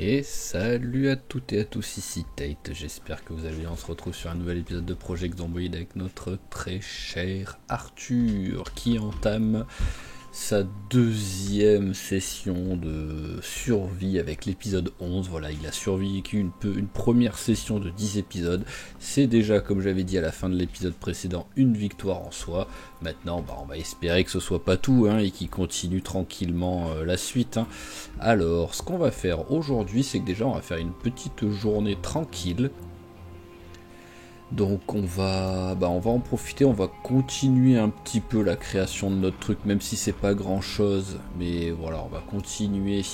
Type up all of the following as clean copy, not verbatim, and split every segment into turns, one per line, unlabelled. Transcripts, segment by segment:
Et salut à toutes et à tous, ici Tate, j'espère que vous allez bien. On se retrouve sur un nouvel épisode de Project Zomboid avec notre très cher Arthur qui entame sa deuxième session de survie avec l'épisode 11. Voilà, il a survécu une première session de 10 épisodes. C'est déjà, comme j'avais dit à la fin de l'épisode précédent, une victoire en soi. Maintenant, on va espérer que ce soit pas tout et qu'il continue tranquillement la suite. Alors, ce qu'on va faire aujourd'hui, c'est que déjà on va faire une petite journée tranquille. Donc on va en profiter, on va continuer un petit peu la création de notre truc, même si c'est pas grand chose, mais voilà, on va continuer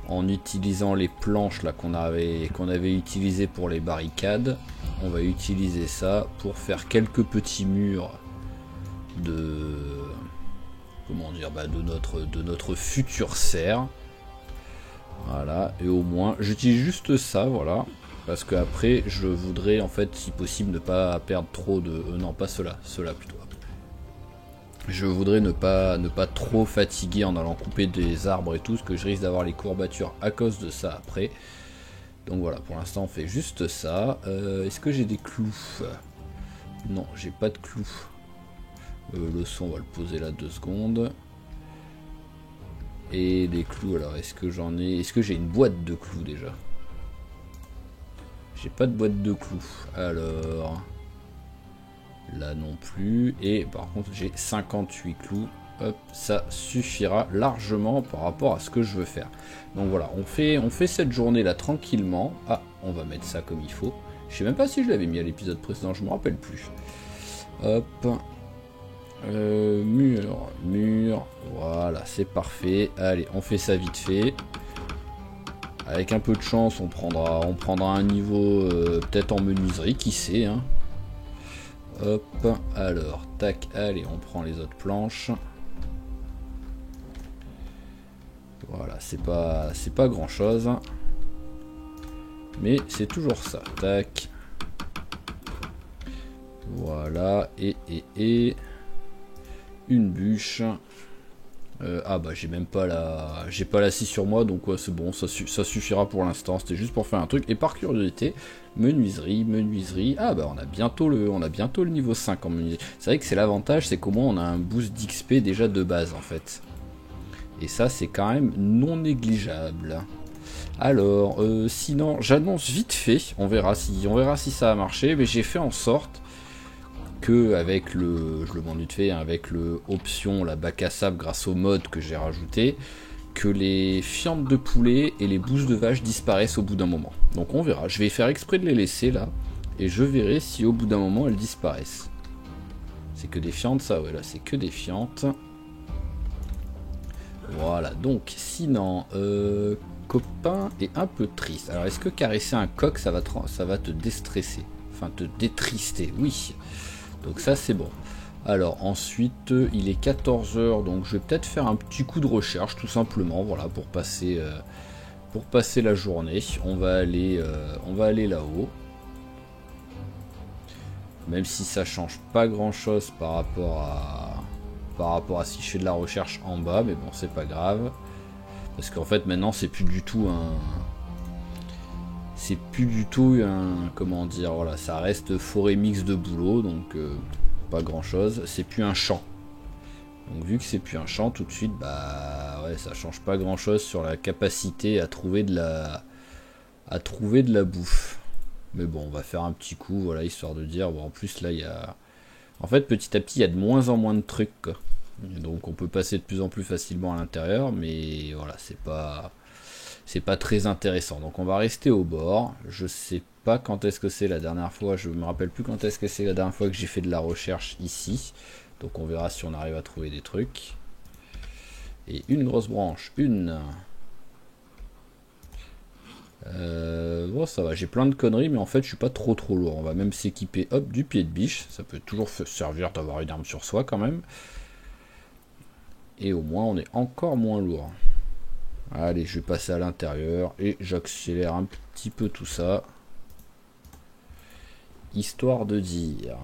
en utilisant les planches là qu'on avait utilisées pour les barricades. On va utiliser ça pour faire quelques petits murs de de notre future serre. Voilà, et au moins j'utilise juste ça, voilà. Parce que après, je voudrais en fait, si possible, ne pas perdre trop de... non, pas ceux-là plutôt. Je voudrais ne pas trop fatiguer en allant couper des arbres et tout, parce que je risque d'avoir les courbatures à cause de ça après. Donc voilà, pour l'instant on fait juste ça. Est-ce que j'ai des clous? Non, j'ai pas de clous. Le son, on va le poser là 2 secondes. Et les clous, alors est-ce que j'en ai... Est-ce que j'ai une boîte de clous déjà? J'ai pas de boîte de clous. Alors... Là non plus. Et par contre j'ai 58 clous. Hop, ça suffira largement par rapport à ce que je veux faire. Donc voilà, on fait cette journée là tranquillement. Ah, on va mettre ça comme il faut. Je sais même pas si je l'avais mis à l'épisode précédent, je me rappelle plus. Hop. Mur. Voilà, c'est parfait. Allez, on fait ça vite fait. Avec un peu de chance, on prendra un niveau peut-être en menuiserie, qui sait. Hop, alors, tac, allez, on prend les autres planches. Voilà, c'est pas grand chose. Mais c'est toujours ça, tac. Voilà, et une bûche. J'ai pas la scie sur moi, donc ouais, c'est bon, ça suffira pour l'instant. C'était juste pour faire un truc. Et par curiosité, menuiserie. Ah bah on a bientôt le niveau 5 en menuiserie. C'est vrai que c'est l'avantage, c'est qu'au moins on a un boost d'XP déjà de base en fait. Et ça c'est quand même non négligeable. Alors, sinon j'annonce vite fait, on verra si ça a marché, mais j'ai fait en sorte que avec avec le option la bac à sable grâce au mode que j'ai rajouté, que les fientes de poulet et les bouches de vache disparaissent au bout d'un moment. Donc on verra, je vais faire exprès de les laisser là, et je verrai si au bout d'un moment elles disparaissent. C'est que des fientes ça, ouais là c'est que des fientes. Voilà, donc sinon, copain est un peu triste. Alors est-ce que caresser un coq ça va te déstresser? Enfin te détrister, oui. Donc ça c'est bon. Alors ensuite il est 14h, donc je vais peut-être faire un petit coup de recherche tout simplement, voilà, pour passer la journée. On va aller là-haut. Même si ça change pas grand chose par rapport à si je fais de la recherche en bas, mais bon c'est pas grave. Parce qu'en fait maintenant c'est plus du tout un... comment dire, voilà, ça reste forêt mix de boulot, donc pas grand chose, c'est plus un champ. Donc vu que c'est plus un champ, tout de suite, bah ouais, ça change pas grand chose sur la capacité à trouver de la bouffe. Mais bon, on va faire un petit coup, voilà, histoire de dire, bon en plus là il y a... En fait petit à petit il y a de moins en moins de trucs, quoi. Donc on peut passer de plus en plus facilement à l'intérieur, mais voilà, c'est pas très intéressant. Donc on va rester au bord. Je sais pas quand est-ce que c'est la dernière fois, je me rappelle plus quand est-ce que c'est la dernière fois que j'ai fait de la recherche ici. Donc on verra si on arrive à trouver des trucs. Et une grosse branche, bon ça va, j'ai plein de conneries, mais en fait je suis pas trop lourd. On va même s'équiper, hop, du pied de biche. Ça peut toujours servir d'avoir une arme sur soi quand même. Et au moins on est encore moins lourd. Allez, je vais passer à l'intérieur et j'accélère un petit peu tout ça. Histoire de dire.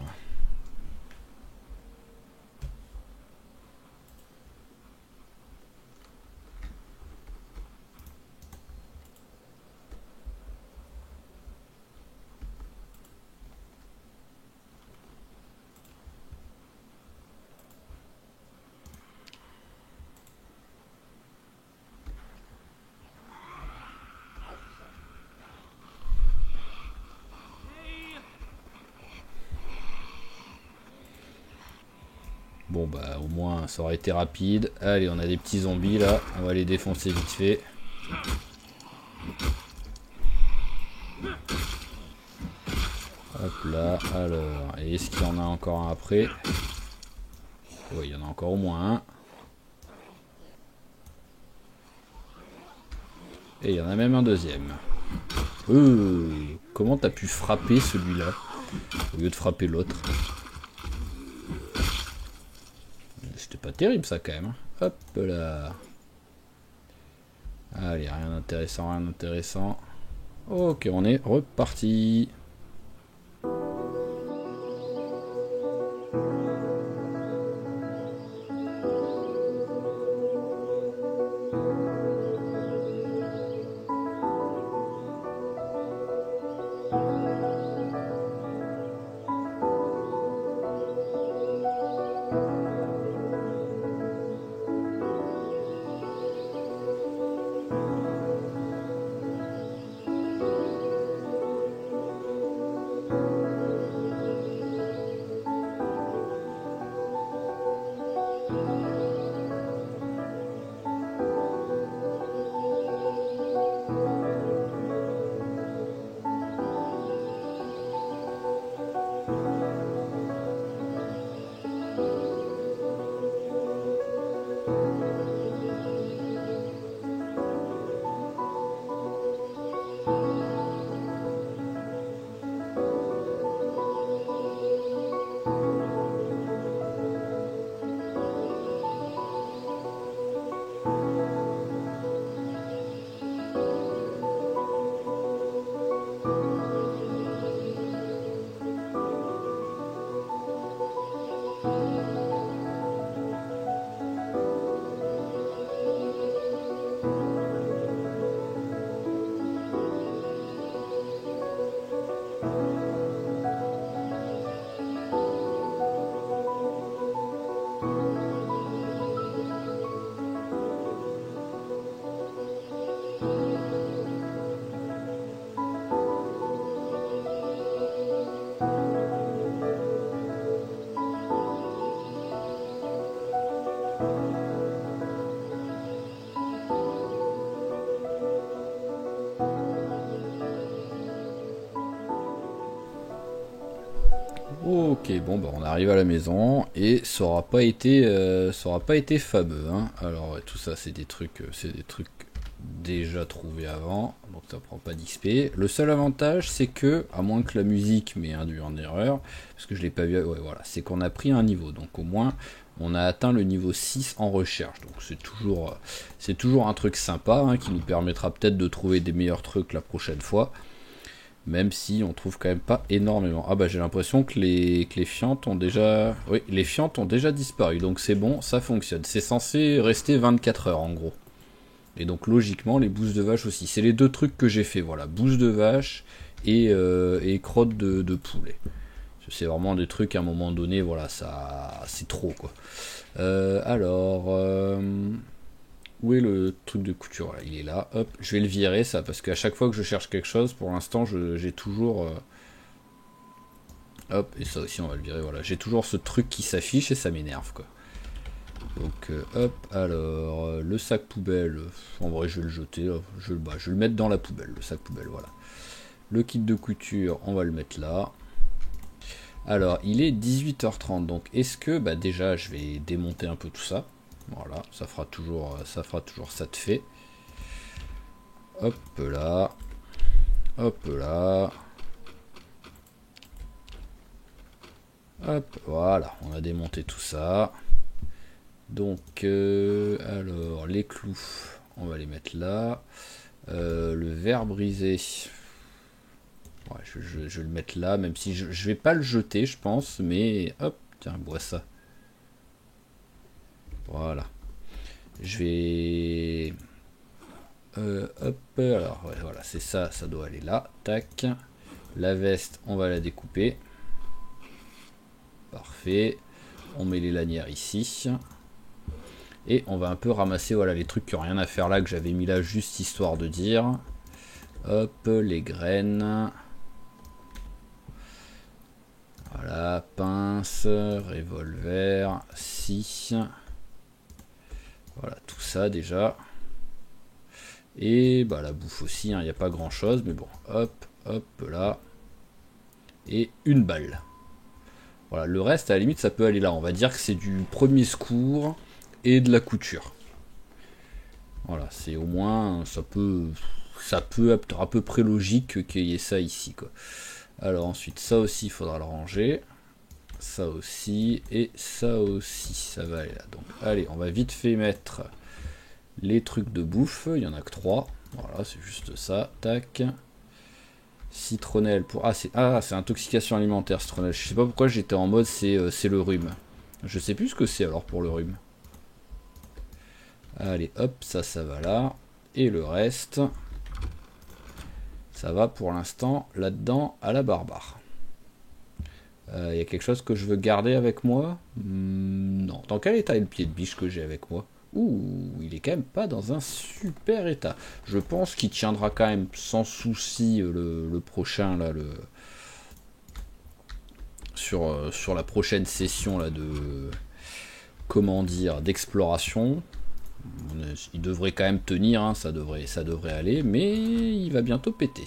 Bon bah au moins ça aurait été rapide. Allez, on a des petits zombies là, on va les défoncer vite fait. Hop là, alors, et est-ce qu'il y en a encore un après? Oui, il y en a encore au moins un. Et il y en a même un deuxième. Comment t'as pu frapper celui-là au lieu de frapper l'autre? C'était pas terrible ça quand même. Hein. Hop là. Allez, rien d'intéressant, rien d'intéressant. Ok, on est reparti. Ok, bon bah on arrive à la maison et ça aura pas été fameux. Hein. Alors ouais, tout ça c'est des trucs déjà trouvés avant, donc ça prend pas d'XP. Le seul avantage c'est que, à moins que la musique m'ait induit en erreur, parce que je l'ai pas vu, ouais voilà, c'est qu'on a pris un niveau, donc au moins on a atteint le niveau 6 en recherche, donc c'est toujours un truc sympa hein, qui nous permettra peut-être de trouver des meilleurs trucs la prochaine fois. Même si on trouve quand même pas énormément. Ah bah j'ai l'impression que les fientes ont déjà... Oui, les fientes ont déjà disparu. Donc c'est bon, ça fonctionne. C'est censé rester 24 heures en gros. Et donc logiquement les bousses de vache aussi. C'est les deux trucs que j'ai fait. Voilà, bousses de vache et crottes de poulet. C'est vraiment des trucs à un moment donné, voilà, ça c'est trop quoi. Où est le truc de couture là? Il est là, hop, je vais le virer ça, parce qu'à chaque fois que je cherche quelque chose, pour l'instant j'ai toujours... Hop, et ça aussi on va le virer, voilà. J'ai toujours ce truc qui s'affiche et ça m'énerve quoi. Donc hop, alors, le sac poubelle, en vrai je vais le jeter, je vais le mettre dans la poubelle, le sac poubelle, voilà. Le kit de couture, on va le mettre là. Alors, il est 18h30, donc est-ce que, bah déjà je vais démonter un peu tout ça. Voilà, ça fera toujours ça de fait. Hop là. Hop là. Hop, voilà, on a démonté tout ça. Donc, alors, les clous, on va les mettre là. Le verre brisé, ouais, je vais le mettre là, même si je vais pas le jeter, je pense, mais hop, tiens, bois ça. Voilà. Je vais... hop, alors, ouais, voilà, c'est ça, ça doit aller là. Tac. La veste, on va la découper. Parfait. On met les lanières ici. Et on va un peu ramasser, voilà, les trucs qui n'ont rien à faire là, que j'avais mis là juste histoire de dire. Hop, les graines. Voilà, pain. pince, revolver, scie. Voilà, tout ça déjà. Et bah la bouffe aussi, il n'y a pas grand chose, mais bon, hop, hop, là. Et une balle. Voilà, le reste, à la limite, ça peut aller là. On va dire que c'est du premier secours et de la couture. Voilà, c'est au moins, ça peut être à peu près logique qu'il y ait ça ici, quoi. Alors ensuite, ça aussi, il faudra le ranger. Ça aussi, et ça aussi, ça va aller là. Donc, allez, on va vite fait mettre les trucs de bouffe. Il y en a que 3. Voilà, c'est juste ça. Tac. Citronnelle pour... Ah, c'est intoxication alimentaire, citronnelle. Je sais pas pourquoi j'étais en mode c'est le rhume. Je sais plus ce que c'est alors pour le rhume. Allez, hop, ça va là. Et le reste, ça va pour l'instant là-dedans à la barbare. Il y a quelque chose que je veux garder avec moi? Non. Dans quel état est le pied de biche que j'ai avec moi? Ouh, il est quand même pas dans un super état. Je pense qu'il tiendra quand même sans souci le prochain là, sur la prochaine session là de comment dire d'exploration. Il devrait quand même tenir, hein, ça devrait aller, mais il va bientôt péter.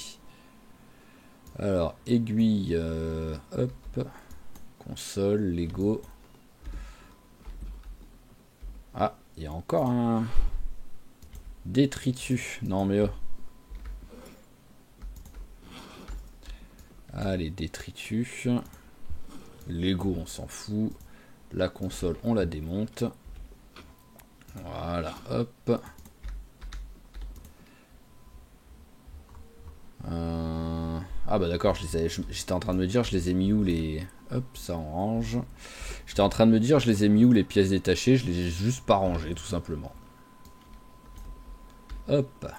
Alors aiguille, hop, console, Lego. Ah, il y a encore un détritus. Non mais allez, détritus. Lego, on s'en fout. La console, on la démonte. Voilà, hop. Ah bah d'accord, j'étais en train de me dire, je les ai mis où les... Hop, ça on range. J'étais en train de me dire, je les ai mis où les pièces détachées, je les ai juste pas rangées, tout simplement. Hop.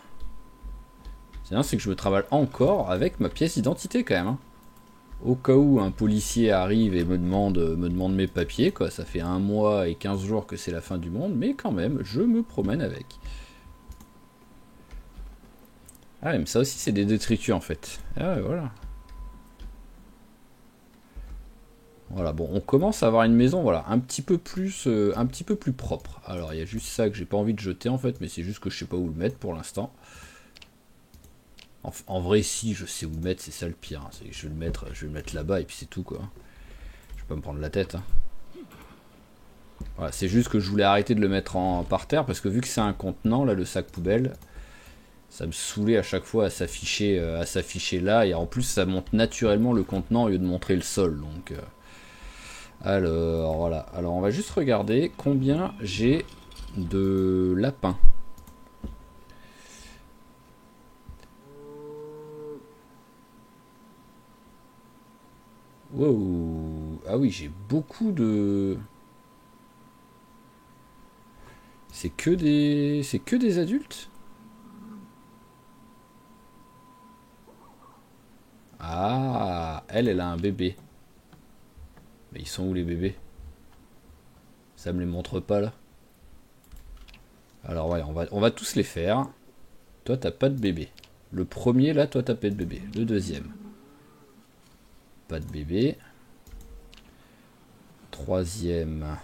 C'est bien, c'est que je me travaille encore avec ma pièce d'identité quand même. Hein. Au cas où un policier arrive et me demande mes papiers, quoi. Ça fait 1 mois et 15 jours que c'est la fin du monde, mais quand même, je me promène avec. Ah, mais ça aussi, c'est des détritus en fait. Ah, voilà. Voilà, bon, on commence à avoir une maison, voilà, un petit peu plus propre. Alors, il y a juste ça que j'ai pas envie de jeter en fait, mais c'est juste que je sais pas où le mettre pour l'instant. En vrai, si, je sais où le mettre, c'est ça le pire. Hein. Je vais le mettre là-bas et puis c'est tout quoi. Je vais pas me prendre la tête. Hein. Voilà, c'est juste que je voulais arrêter de le mettre par terre parce que vu que c'est un contenant, là, le sac poubelle, ça me saoulait à chaque fois à s'afficher là, et en plus ça monte naturellement le contenant au lieu de montrer le sol. Donc, alors voilà, alors on va juste regarder combien j'ai de lapins. Wow, ah oui, j'ai beaucoup de... C'est que des adultes? Ah, elle a un bébé. Mais ils sont où les bébés? Ça me les montre pas là. Alors ouais, on va tous les faire. Toi t'as pas de bébé. Le premier là, toi t'as pas de bébé. Le deuxième. Pas de bébé. Troisième.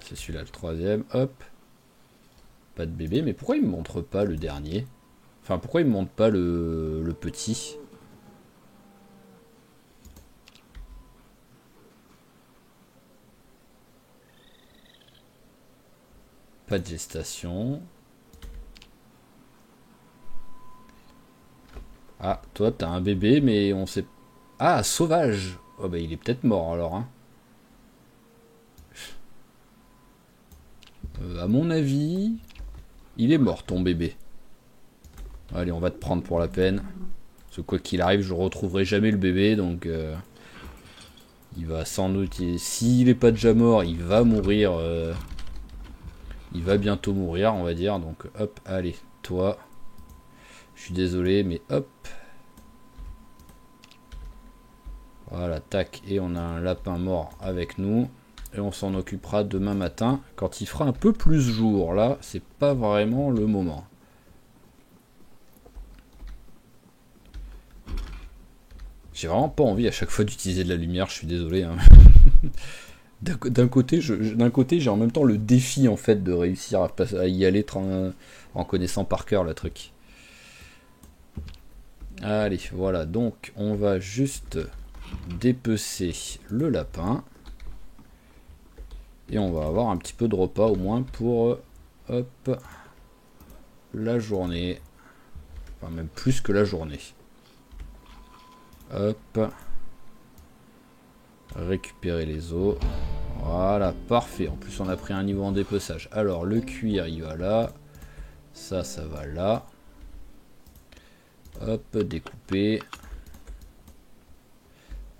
C'est celui-là le troisième. Hop. Pas de bébé. Mais pourquoi il me montre pas le dernier? Enfin, pourquoi il me montre pas le petit? Pas de gestation. Ah, toi t'as un bébé, mais on sait... Ah, sauvage. Oh bah il est peut-être mort alors. Hein. À mon avis, il est mort ton bébé. Allez, on va te prendre pour la peine. Parce que quoi qu'il arrive, je retrouverai jamais le bébé, donc... il va sans doute... S'il est pas déjà mort, il va mourir... il va bientôt mourir, on va dire. Donc hop, allez, toi... Je suis désolé, mais hop. Voilà, tac. Et on a un lapin mort avec nous. Et on s'en occupera demain matin, quand il fera un peu plus jour. Là, c'est pas vraiment le moment. J'ai vraiment pas envie à chaque fois d'utiliser de la lumière, je suis désolé. Hein. D'un côté, j'ai en même temps le défi en fait de réussir à y aller en connaissant par cœur le truc. Allez, voilà, donc on va juste dépecer le lapin. Et on va avoir un petit peu de repas au moins pour hop, la journée. Enfin même plus que la journée. Hop. Récupérer les os. Voilà, parfait. En plus on a pris un niveau en dépeçage. Alors le cuir il va là. Ça va là. Hop, découper.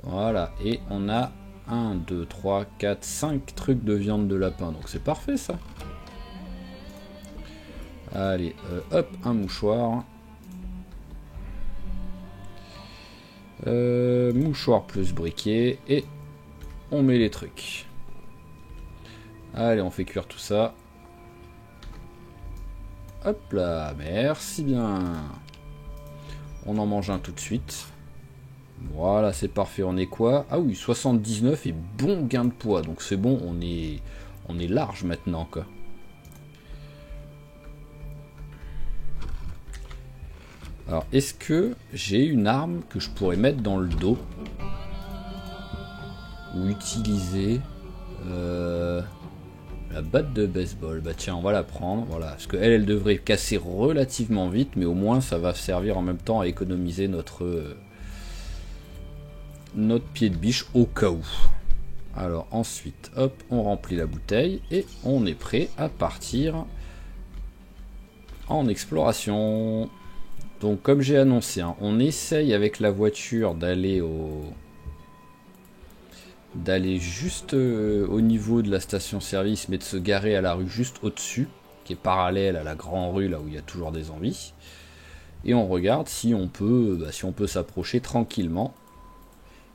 Voilà, et on a 1, 2, 3, 4, 5 trucs de viande de lapin. Donc c'est parfait ça. Allez, hop, un mouchoir. Mouchoir plus briquet. Et on met les trucs. Allez, on fait cuire tout ça. Hop là, merci bien. On en mange un tout de suite. Voilà, c'est parfait. On est quoi? Ah oui, 79 et bon gain de poids. Donc c'est bon, on est large maintenant, quoi. Alors, est-ce que j'ai une arme que je pourrais mettre dans le dos? Ou utiliser la batte de baseball? Bah tiens, on va la prendre. Voilà, parce qu'elle, elle devrait casser relativement vite, mais au moins ça va servir en même temps à économiser notre pied de biche au cas où. Alors ensuite, hop, on remplit la bouteille et on est prêt à partir en exploration. Donc comme j'ai annoncé, hein, on essaye avec la voiture d'aller juste au niveau de la station-service, mais de se garer à la rue juste au-dessus, qui est parallèle à la grande rue, là où il y a toujours des zombies. Et on regarde si on peut s'approcher tranquillement,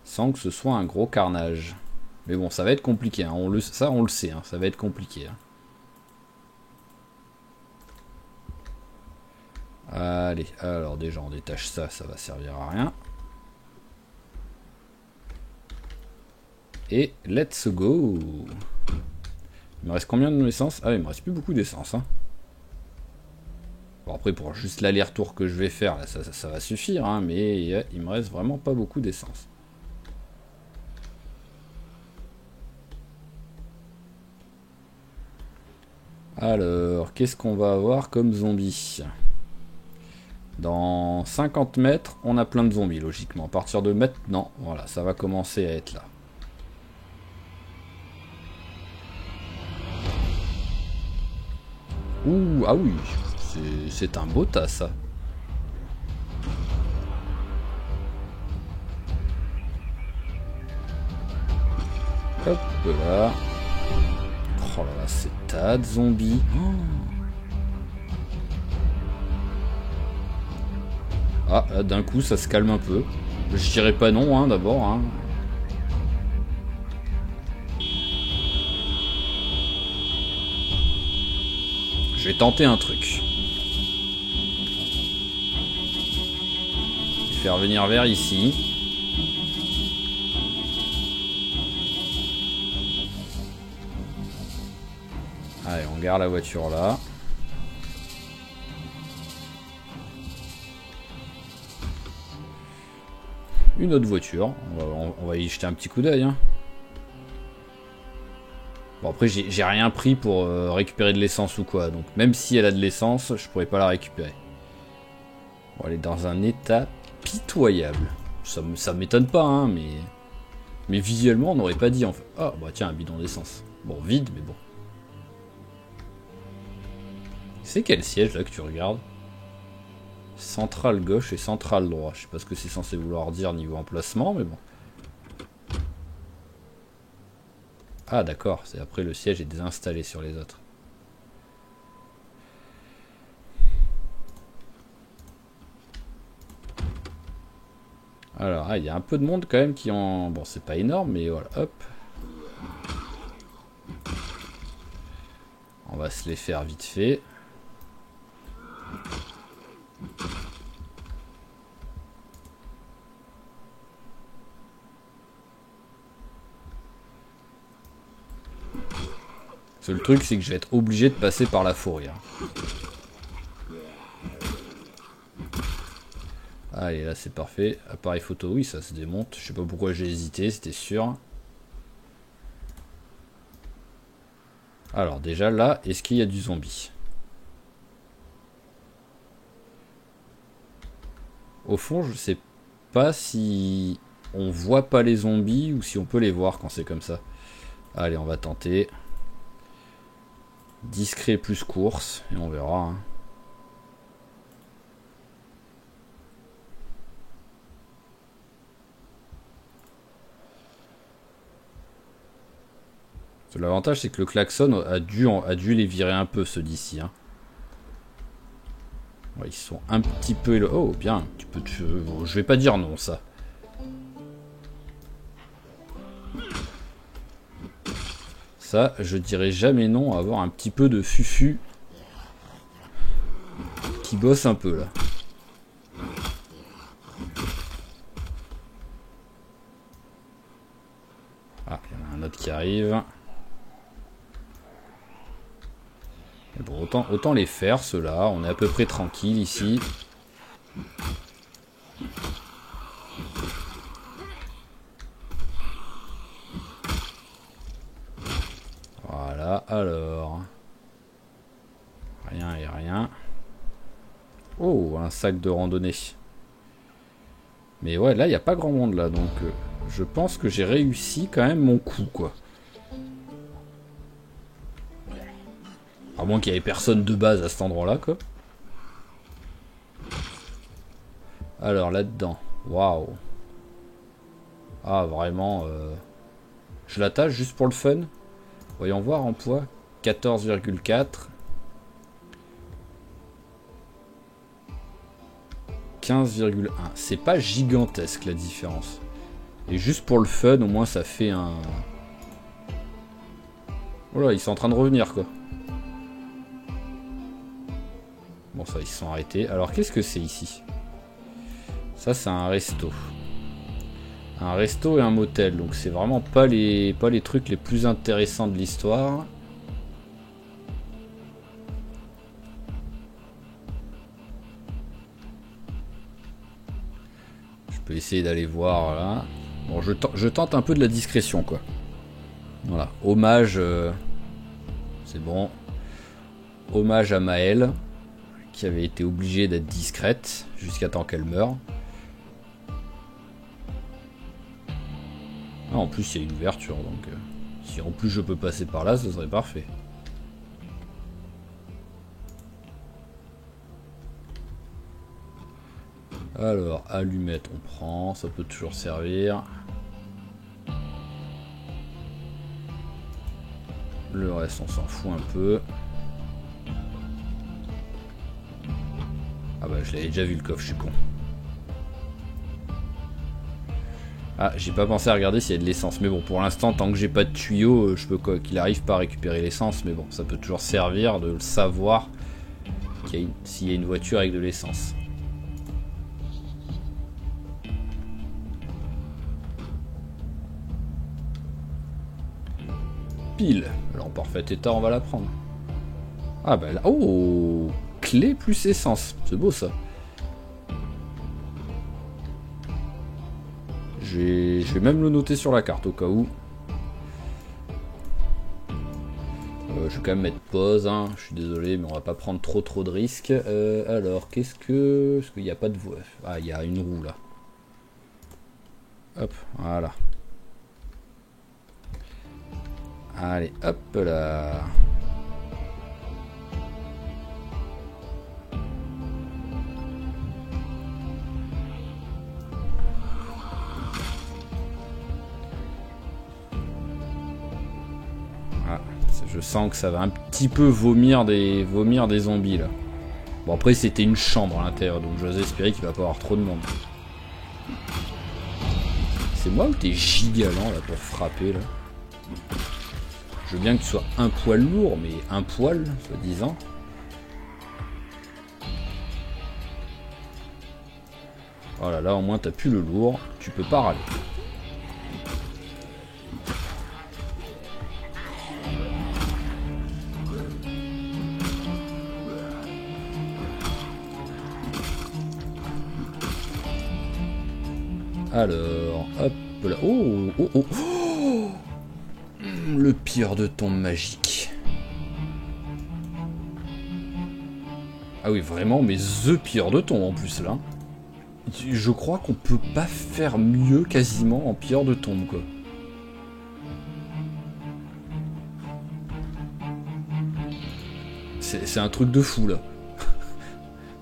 sans que ce soit un gros carnage. Mais bon, ça va être compliqué, hein. On le sait, hein, ça va être compliqué. Hein. Allez, alors déjà on détache ça, ça va servir à rien. Et let's go. Il me reste combien de essence? Ah, il me reste plus beaucoup d'essence. Hein. Bon, après, pour juste l'aller-retour que je vais faire, là, ça va suffire, hein, mais il me reste vraiment pas beaucoup d'essence. Alors, qu'est-ce qu'on va avoir comme zombie? Dans 50 mètres, on a plein de zombies, logiquement. À partir de maintenant, voilà, ça va commencer à être là. Ouh, ah oui, c'est un beau tas, ça. Hop là. Oh là là, c'est tas de zombies. Ah, là, d'un coup, ça se calme un peu. Je dirais pas non, hein, d'abord. Hein. Je vais tenter un truc. Je vais faire venir vers ici. Allez, on garde la voiture là. Une autre voiture. On va y jeter un petit coup d'œil. Hein. Bon, après, j'ai rien pris pour récupérer de l'essence ou quoi. Donc, même si elle a de l'essence, je pourrais pas la récupérer. Bon, elle est dans un état pitoyable. Ça m'étonne pas, hein, mais visuellement, on n'aurait pas dit en fait. Ah, bah tiens, un bidon d'essence. Bon, vide, mais bon. C'est quel siège là que tu regardes? Centrale gauche et centrale droit. Je sais pas ce que c'est censé vouloir dire niveau emplacement, mais bon. Ah d'accord, c'est après le siège est désinstallé sur les autres. Alors, il y a un peu de monde quand même qui en... Bon, c'est pas énorme, mais voilà, hop. On va se les faire vite fait. Le truc, c'est que je vais être obligé de passer par la forêt. Hein. Allez, là c'est parfait. Appareil photo, oui, ça se démonte. Je sais pas pourquoi j'ai hésité, c'était sûr. Alors déjà là, est-ce qu'il y a du zombie? Au fond, je sais pas si on voit pas les zombies ou si on peut les voir quand c'est comme ça. Allez, on va tenter. Discret plus course, et on verra. Hein. L'avantage, c'est que le klaxon a dû les virer un peu, ceux d'ici. Hein. Ouais, ils sont un petit peu... Oh, bien. Je vais pas dire non, ça. Ça, je dirais jamais non à avoir un petit peu de fufu qui bosse un peu, là. Ah, il y en a un autre qui arrive. Bon, autant les faire, ceux-là. On est à peu près tranquille ici. Voilà, alors. Rien et rien. Oh, un sac de randonnée. Mais ouais, là, il n'y a pas grand monde, là. Donc, je pense que j'ai réussi quand même mon coup, quoi. À moins qu'il n'y ait personne de base à cet endroit-là, quoi. Alors, là-dedans. Waouh. Ah, vraiment. Je l'attache juste pour le fun. Voyons voir en poids. 14,4. 15,1. C'est pas gigantesque, la différence. Et juste pour le fun, au moins, ça fait un... Voilà, ils sont en train de revenir, quoi. Bon, ça, ils se sont arrêtés. Alors, qu'est-ce que c'est ici? Ça, c'est un resto. Un resto et un motel. Donc, c'est vraiment pas les trucs les plus intéressants de l'histoire. Je peux essayer d'aller voir, là. Bon, je tente un peu de la discrétion, quoi. Voilà. Hommage... c'est bon. Hommage à Maëlle, qui avait été obligée d'être discrète jusqu'à temps qu'elle meure. Ah, en plus, il y a une ouverture, donc si en plus je peux passer par là, ce serait parfait. Alors, allumette, on prend, ça peut toujours servir. Le reste, on s'en fout un peu. Ah bah, je l'avais déjà vu le coffre, je suis con. Ah, j'ai pas pensé à regarder s'il y a de l'essence. Mais bon, pour l'instant, tant que j'ai pas de tuyau, je peux quoi qu'il arrive pas récupérer l'essence. Mais bon, ça peut toujours servir de le savoir s'il y a une voiture avec de l'essence. Pile. Alors en parfait état, on va la prendre. Ah bah là... Oh, clé plus essence. C'est beau ça. Je vais même le noter sur la carte au cas où. Je vais quand même mettre pause, hein. Je suis désolé, mais on va pas prendre trop de risques. Alors, qu'est-ce que... Est-ce qu'il n'y a pas de voie? Ah, il y a une roue là. Hop, voilà. Allez, hop là. Je sens que ça va un petit peu vomir des zombies là. Bon après c'était une chambre à l'intérieur donc j'ose espérer qu'il va pas y avoir trop de monde. C'est moi ou t'es giga lent là pour frapper là? Je veux bien que tu sois un poil lourd mais un poil soi-disant. Voilà là au moins t'as plus le lourd, tu peux pas râler. Alors, hop là. Oh, oh, oh, oh. Le pire de tombes magique. Ah oui, vraiment, mais the pire de tombe en plus là. Je crois qu'on peut pas faire mieux quasiment en pire de tombe quoi. C'est un truc de fou là.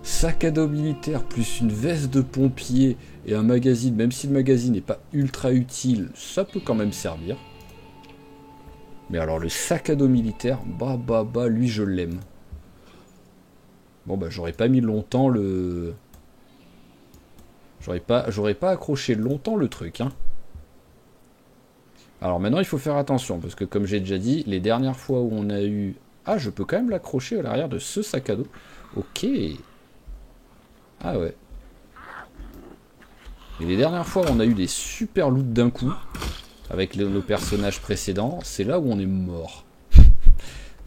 Sac à dos militaire plus une veste de pompier et un magazine, même si le magazine n'est pas ultra utile, ça peut quand même servir. Mais alors le sac à dos militaire, bah, lui je l'aime. Bon bah j'aurais pas mis longtemps le... J'aurais pas accroché longtemps le truc, hein. Alors maintenant il faut faire attention, parce que comme j'ai déjà dit, les dernières fois où on a eu... Ah, je peux quand même l'accrocher à l'arrière de ce sac à dos. Ok. Ah ouais. Et les dernières fois où on a eu des super loots d'un coup, avec nos personnages précédents, c'est là où on est mort.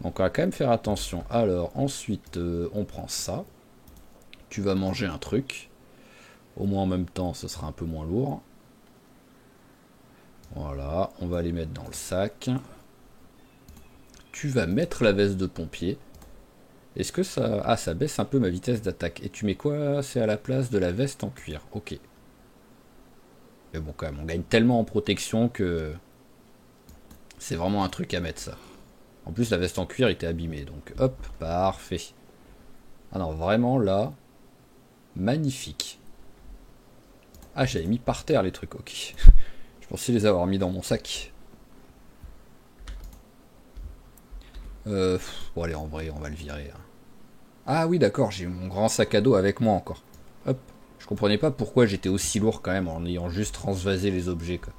Donc on va quand même faire attention. Alors ensuite, on prend ça. Tu vas manger un truc. Au moins en même temps, ce sera un peu moins lourd. Voilà, on va les mettre dans le sac. Tu vas mettre la veste de pompier. Est-ce que ça... Ah, ça baisse un peu ma vitesse d'attaque. Et tu mets quoi? C'est à la place de la veste en cuir. Ok. Mais bon, quand même, on gagne tellement en protection que... C'est vraiment un truc à mettre, ça. En plus, la veste en cuir était abîmée. Donc, hop, parfait. Ah non, vraiment, là... Magnifique. Ah, j'avais mis par terre les trucs, ok. Je pensais les avoir mis dans mon sac. Bon allez, en vrai, on va le virer. Hein. Ah oui, d'accord, j'ai mon grand sac à dos avec moi encore. Hop. Je comprenais pas pourquoi j'étais aussi lourd quand même en ayant juste transvasé les objets. Quoi.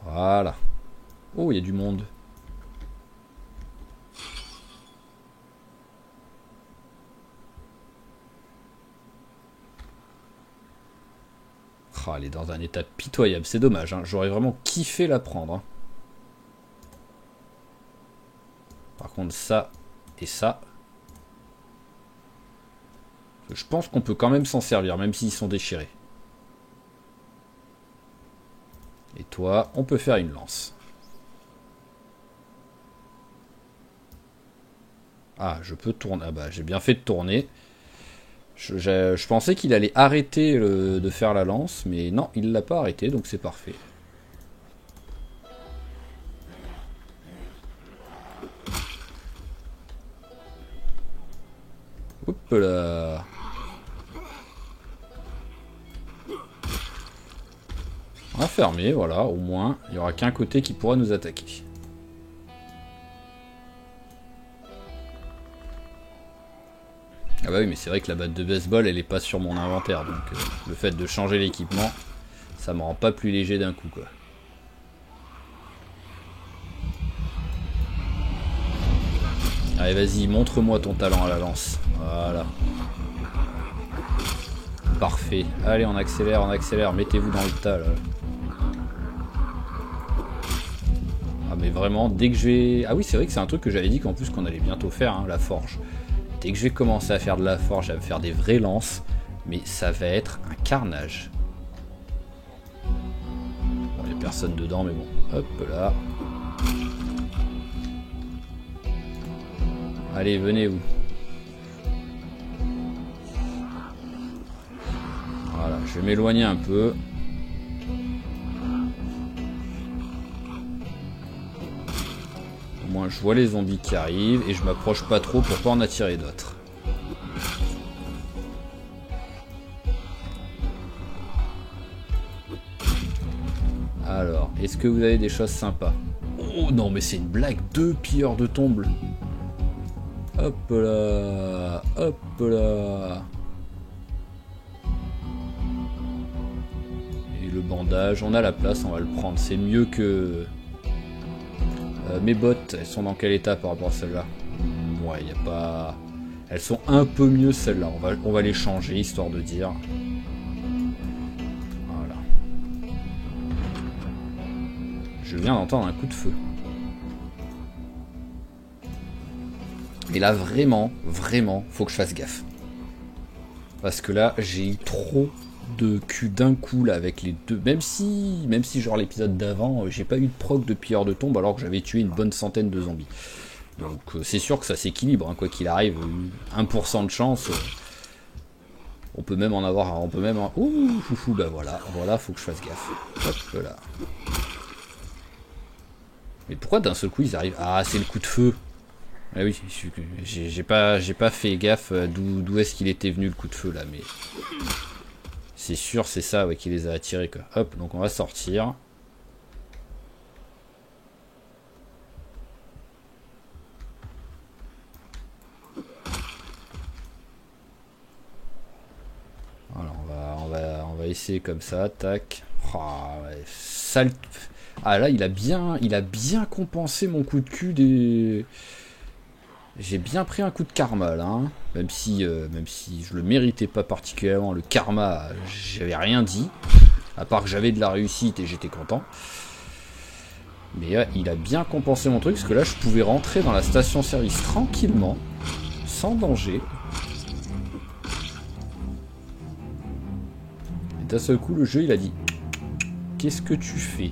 Voilà. Oh, il y a du monde. Oh, elle est dans un état pitoyable, c'est dommage. Hein. J'aurais vraiment kiffé la prendre. Hein. Par contre, ça et ça. Je pense qu'on peut quand même s'en servir, même s'ils sont déchirés. Et toi, on peut faire une lance. Ah, je peux tourner. Ah bah, j'ai bien fait de tourner. Je pensais qu'il allait arrêter de faire la lance, mais non, il l'a pas arrêté, donc c'est parfait. Hop là. On va fermer, voilà, au moins, il n'y aura qu'un côté qui pourra nous attaquer. Ah bah oui, mais c'est vrai que la batte de baseball, elle est pas sur mon inventaire, donc le fait de changer l'équipement, ça me rend pas plus léger d'un coup, quoi. Allez, vas-y, montre-moi ton talent à la lance. Voilà. Parfait. Allez, on accélère, mettez-vous dans le tas, là. Ah mais vraiment, dès que je vais... Ah oui, c'est vrai que c'est un truc que j'avais dit qu'en plus qu'on allait bientôt faire, hein, la forge. Dès que je vais commencer à faire de la forge, à me faire des vraies lances, mais ça va être un carnage. Bon, il n'y a personne dedans, mais bon. Hop là. Allez, venez vous. Voilà, je vais m'éloigner un peu. Au moins, je vois les zombies qui arrivent et je m'approche pas trop pour pas en attirer d'autres. Alors, est-ce que vous avez des choses sympas? Oh non, mais c'est une blague, 2 pilleurs de tombes. Hop là, hop là. Et le bandage, on a la place, on va le prendre. C'est mieux que... mes bottes, elles sont dans quel état par rapport à celles-là? Ouais, y a pas... Elles sont un peu mieux celles-là. On va les changer, histoire de dire. Voilà. Je viens d'entendre un coup de feu. Et là, vraiment, faut que je fasse gaffe. Parce que là, j'ai eu trop de cul d'un coup là avec les deux. Même si genre l'épisode d'avant, j'ai pas eu de proc de pilleur de tombe alors que j'avais tué une bonne centaine de zombies. Donc c'est sûr que ça s'équilibre, hein, quoi qu'il arrive. 1% de chance. On peut même en avoir. On peut même en... Ouh, foufou, bah voilà, faut que je fasse gaffe. Hop là. Mais pourquoi d'un seul coup ils arrivent? Ah, c'est le coup de feu. Ah oui, j'ai pas fait gaffe d'où est-ce qu'il était venu le coup de feu là, mais c'est sûr, c'est ça ouais, qui les a attirés quoi. Hop, donc on va sortir. Voilà, on va essayer comme ça, tac. Ah, ouais, sale... Ah là, il a bien compensé mon coup de cul des... J'ai bien pris un coup de karma là, hein. Même si je le méritais pas particulièrement, le karma, j'avais rien dit, à part que j'avais de la réussite et j'étais content. Mais il a bien compensé mon truc, parce que là je pouvais rentrer dans la station-service tranquillement, sans danger. Et d'un seul coup le jeu il a dit, qu'est-ce que tu fais ?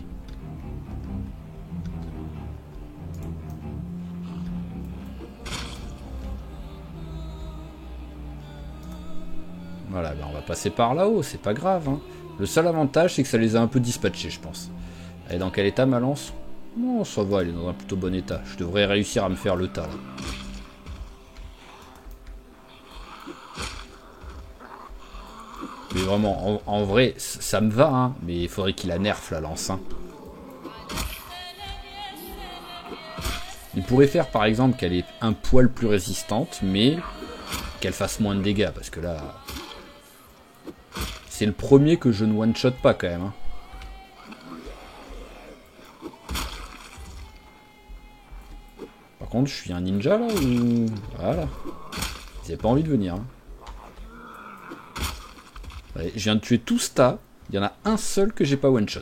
Voilà, ben on va passer par là-haut, c'est pas grave. Hein. Le seul avantage, c'est que ça les a un peu dispatchés, je pense. Elle est dans quel état, ma lance? Non, ça va, elle est dans un plutôt bon état. Je devrais réussir à me faire le tas, là. Mais vraiment, en vrai, ça me va, hein. Mais il faudrait qu'il la nerf, la lance. Hein. Il pourrait faire, par exemple, qu'elle est un poil plus résistante, mais qu'elle fasse moins de dégâts, parce que là... C'est le premier que je ne one-shot pas, quand même, hein. Par contre, je suis un ninja là ou... Voilà. Ils n'avaient pas envie de venir. Hein. Allez, je viens de tuer tout ce tas. Il y en a un seul que j'ai pas one shot.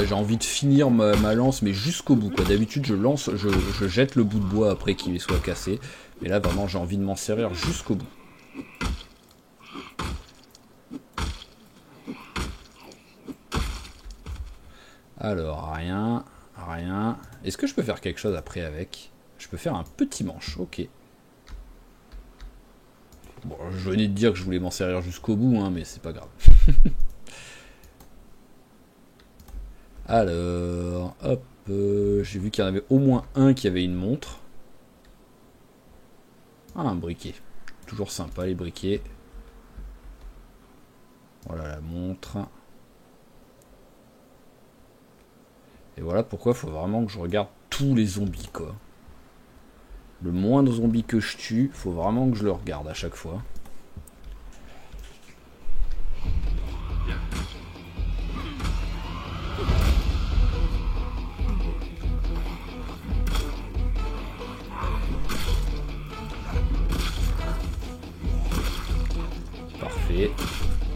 J'ai envie de finir ma lance, mais jusqu'au bout. D'habitude, je jette le bout de bois après qu'il soit cassé. Mais là, vraiment, j'ai envie de m'en servir jusqu'au bout. Alors, rien. Est-ce que je peux faire quelque chose après avec? Je peux faire un petit manche, ok. Bon, je venais de dire que je voulais m'en servir jusqu'au bout, hein, mais c'est pas grave. Alors, hop, j'ai vu qu'il y en avait au moins un qui avait une montre. Ah, un briquet. Toujours sympa les briquets. Voilà la montre. Et voilà pourquoi il faut vraiment que je regarde tous les zombies, quoi. Le moindre zombie que je tue, faut vraiment que je le regarde à chaque fois.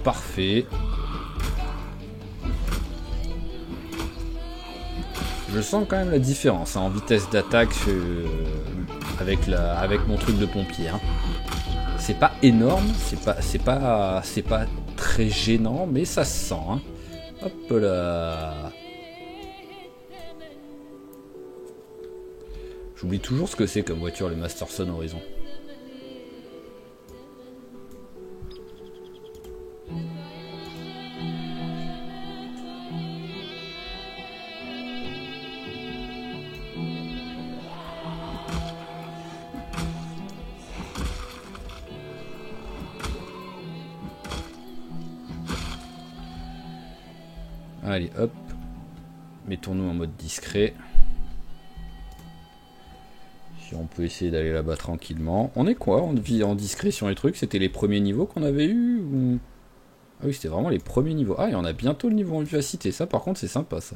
Parfait. Je sens quand même la différence hein, en vitesse d'attaque avec mon truc de pompier. Hein. C'est pas énorme, c'est pas très gênant, mais ça se sent. Hein. Hop là. J'oublie toujours ce que c'est comme voiture, les Masterson Horizon. Allez, hop. Mettons-nous en mode discret. Si on peut essayer d'aller là-bas tranquillement. On est quoi en discret sur les trucs? C'était les premiers niveaux qu'on avait eu ou... Ah oui, c'était vraiment les premiers niveaux. Ah, et on a bientôt le niveau en vivacité. Ça, par contre, c'est sympa, ça.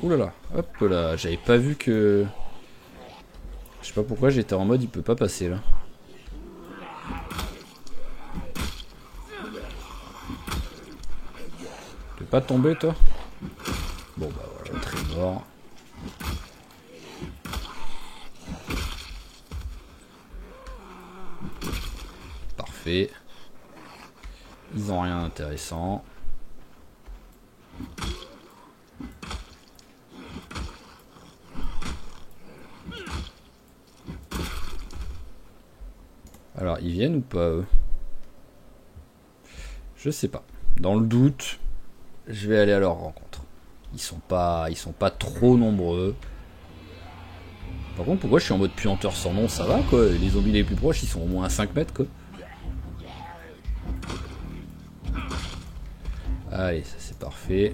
Oulala, hop là, j'avais pas vu que... Je sais pas pourquoi j'étais en mode il peut pas passer là. Tu peux pas tomber toi? Bon bah voilà, très mort. Parfait. Ils ont rien d'intéressant. Alors, ils viennent ou pas, eux? Je sais pas. Dans le doute, je vais aller à leur rencontre. Ils sont pas trop nombreux. Par contre, pourquoi je suis en mode puanteur sans nom? Ça va, quoi. Les zombies les plus proches, ils sont au moins à 5 mètres, quoi. Allez, ça c'est parfait.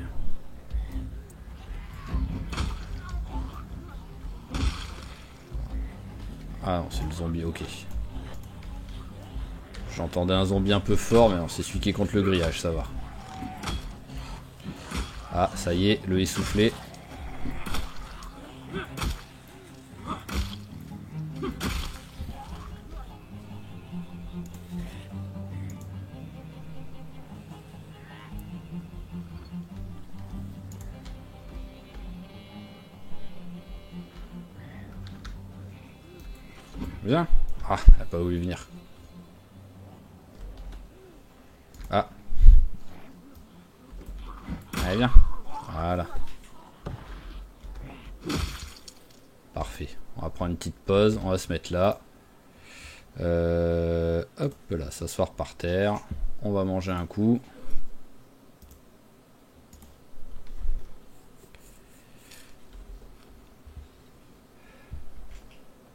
Ah non, c'est le zombie, ok. J'entendais un zombie un peu fort, mais non, c'est celui qui est contre le grillage, ça va. Ah, ça y est, le essoufflé. Viens. Ah, elle a pas voulu venir. Ah. Allez, viens. Voilà. Parfait. On va prendre une petite pause. On va se mettre là. Hop là, s'asseoir par terre. On va manger un coup.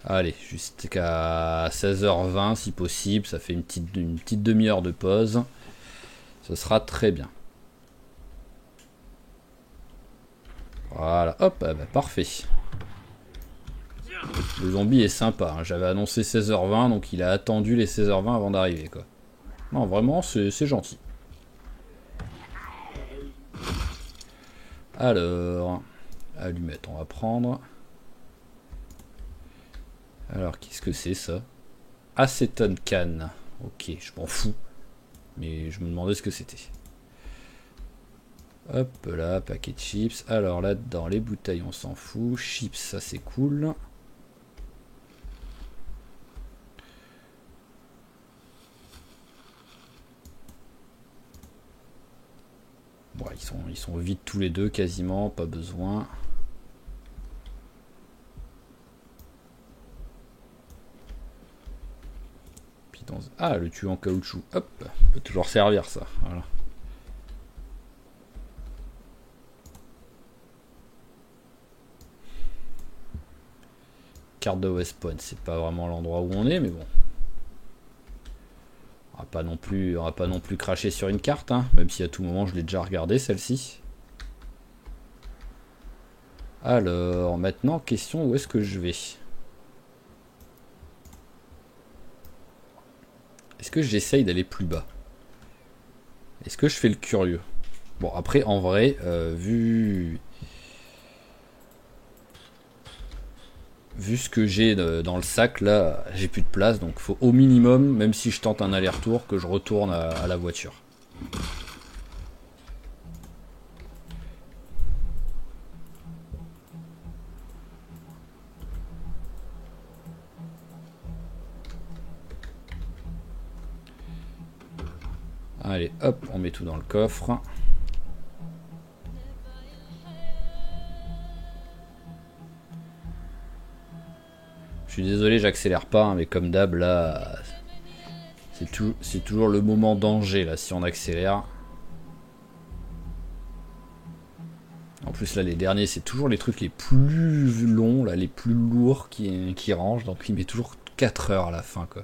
Allez, jusqu'à 16h20 si possible. Ça fait une petite demi-heure de pause. Ce sera très bien. Voilà, hop, bah, parfait. Le zombie est sympa, hein. J'avais annoncé 16h20, donc il a attendu les 16h20 avant d'arriver, quoi. Non, vraiment, c'est gentil. Alors, allumette, on va prendre. Alors, qu'est-ce que c'est ça? Acétone canne. Ok, je m'en fous. Mais je me demandais ce que c'était. Hop là, paquet de chips. Alors là-dedans, les bouteilles, on s'en fout. Chips, ça c'est cool. Bon, ils sont vides tous les deux quasiment, pas besoin. Puis dans... Ah, le tuyau en caoutchouc. Hop, peut toujours servir ça. Voilà. Carte de West Point, c'est pas vraiment l'endroit où on est, mais bon. On va pas non plus cracher sur une carte, hein, même si à tout moment je l'ai déjà regardé celle-ci. Alors, maintenant, question, où est-ce que je vais? Est-ce que j'essaye d'aller plus bas? Est-ce que je fais le curieux? Bon, après, en vrai, vu ce que j'ai dans le sac, là, j'ai plus de place, donc faut au minimum, même si je tente un aller-retour, que je retourne à la voiture. Allez, hop, on met tout dans le coffre. Je suis désolé, j'accélère pas, hein, mais comme d'hab, là, c'est toujours le moment danger, là, si on accélère. En plus, là, les derniers, c'est toujours les trucs les plus longs, là, les plus lourds qui rangent, donc il met toujours 4 heures à la fin, quoi.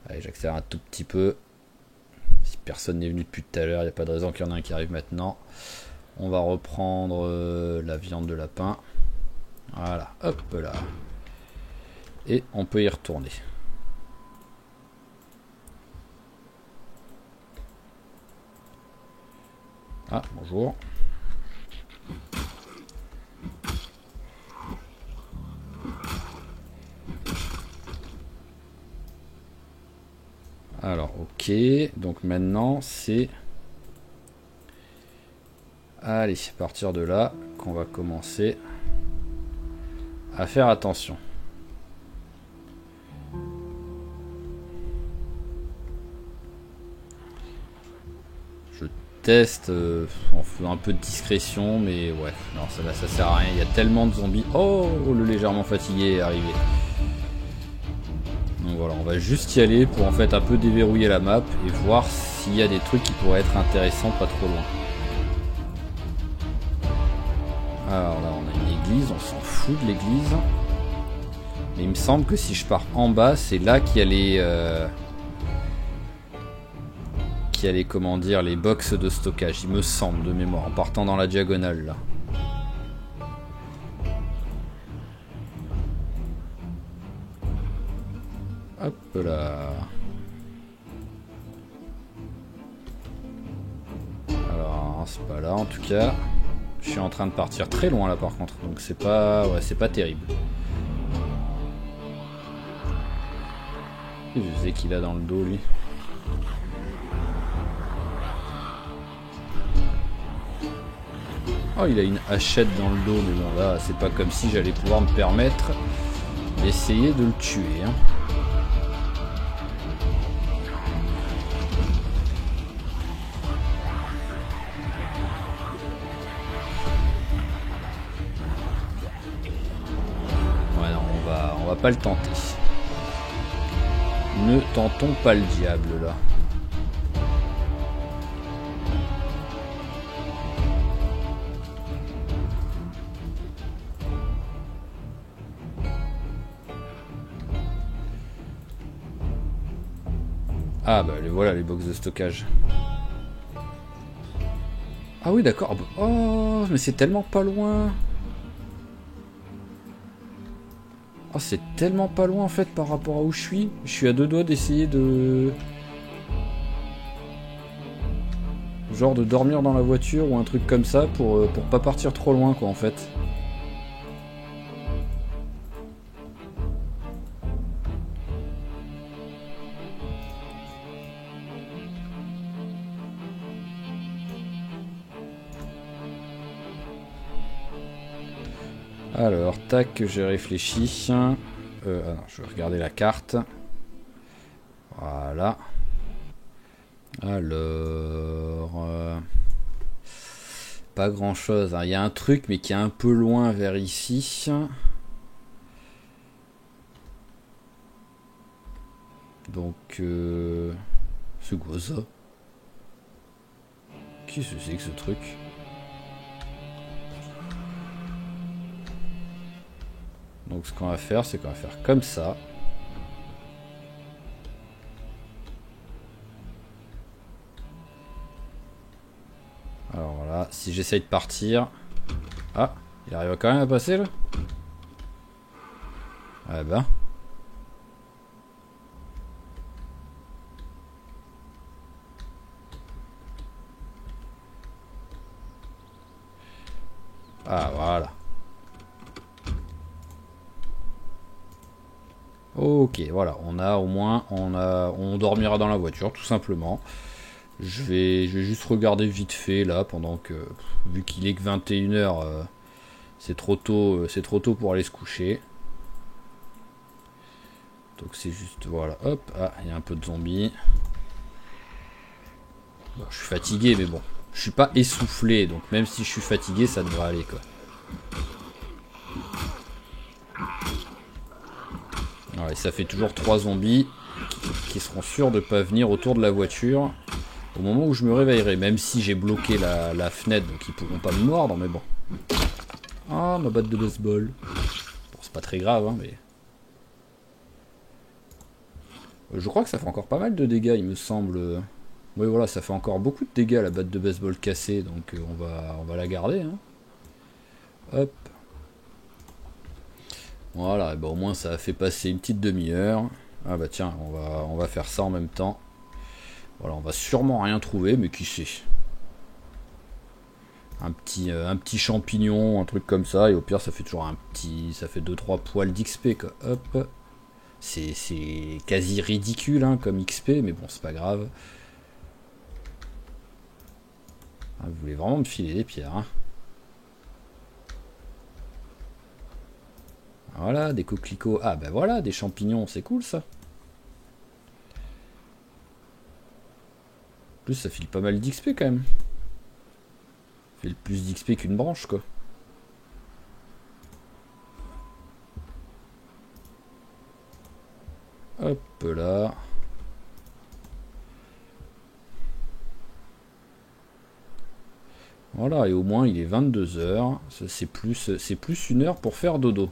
Allez, j'accélère un tout petit peu. Si personne n'est venu depuis tout à l'heure, il n'y a pas de raison qu'il y en ait un qui arrive maintenant. On va reprendre la viande de lapin. Voilà, hop là. Et on peut y retourner. Ah, bonjour. Alors, ok. Donc maintenant, c'est... Allez, à partir de là, qu'on va commencer à faire attention. Je teste en faisant un peu de discrétion, mais ouais, non, ça sert à rien. Il y a tellement de zombies. Oh, le légèrement fatigué est arrivé. Donc voilà, on va juste y aller pour en fait un peu déverrouiller la map et voir s'il y a des trucs qui pourraient être intéressants pas trop loin. Alors là, on a une église, on s'en fout de l'église. Mais il me semble que si je pars en bas, c'est là qu'il y a les... comment dire, les box de stockage, il me semble, de mémoire, en partant dans la diagonale, là. Hop là. Alors, c'est pas là, en tout cas. Je suis en train de partir très loin, là, par contre. Donc c'est pas... Ouais, c'est pas terrible. Je sais qu'il a dans le dos, lui. Oh, il a une hachette dans le dos, mais bon, là, c'est pas comme si j'allais pouvoir me permettre d'essayer de le tuer, hein. Ouais, non, on va pas le tenter. Ne tentons pas le diable, là. Ah bah voilà les box de stockage. Ah oui d'accord. Oh mais c'est tellement pas loin. Oh c'est tellement pas loin en fait par rapport à où je suis. Je suis à deux doigts d'essayer de... Genre de dormir dans la voiture ou un truc comme ça pour pas partir trop loin quoi en fait. Alors, tac, j'ai réfléchi. Ah non, je vais regarder la carte. Voilà. Alors... pas grand chose. Il y a un truc, mais qui est un peu loin vers ici. Donc... c'est quoi ça? Qu'est-ce que c'est que ce truc? Donc ce qu'on va faire, c'est qu'on va faire comme ça. Alors voilà, si j'essaye de partir... Ah, il arrive quand même à passer là? Ah ben... Ah voilà. Ok, voilà, on a au moins, on dormira dans la voiture, tout simplement. Je vais juste regarder vite fait là, pendant que, vu qu'il est que 21h, c'est trop tôt pour aller se coucher. Donc c'est juste, voilà, hop, ah, il y a un peu de zombies. Bon, je suis fatigué, mais bon, je suis pas essoufflé, donc même si je suis fatigué, ça devrait aller quoi. Ouais, ça fait toujours 3 zombies qui seront sûrs de pas venir autour de la voiture au moment où je me réveillerai, même si j'ai bloqué la fenêtre, donc ils pourront pas me mordre, mais bon. Ah, ma batte de baseball. Bon, c'est pas très grave, hein, mais... Je crois que ça fait encore pas mal de dégâts, il me semble. Oui, voilà, ça fait encore beaucoup de dégâts, la batte de baseball cassée, donc on va la garder, hein. Hop. Voilà, et ben au moins ça a fait passer une petite demi-heure. Ah bah tiens, on va faire ça en même temps. Voilà, on va sûrement rien trouver, mais qui sait. Un petit champignon, un truc comme ça, et au pire ça fait toujours un petit... Ça fait 2-3 poils d'XP quoi. Hop. C'est quasi ridicule hein, comme XP, mais bon, c'est pas grave. Ah, vous voulez vraiment me filer des pierres. Hein. Voilà, des coquelicots. Ah ben voilà, des champignons, c'est cool ça. En plus, ça file pas mal d'XP quand même. Ça fait plus d'XP qu'une branche quoi. Hop là. Voilà, et au moins il est 22 h. C'est plus une heure pour faire dodo.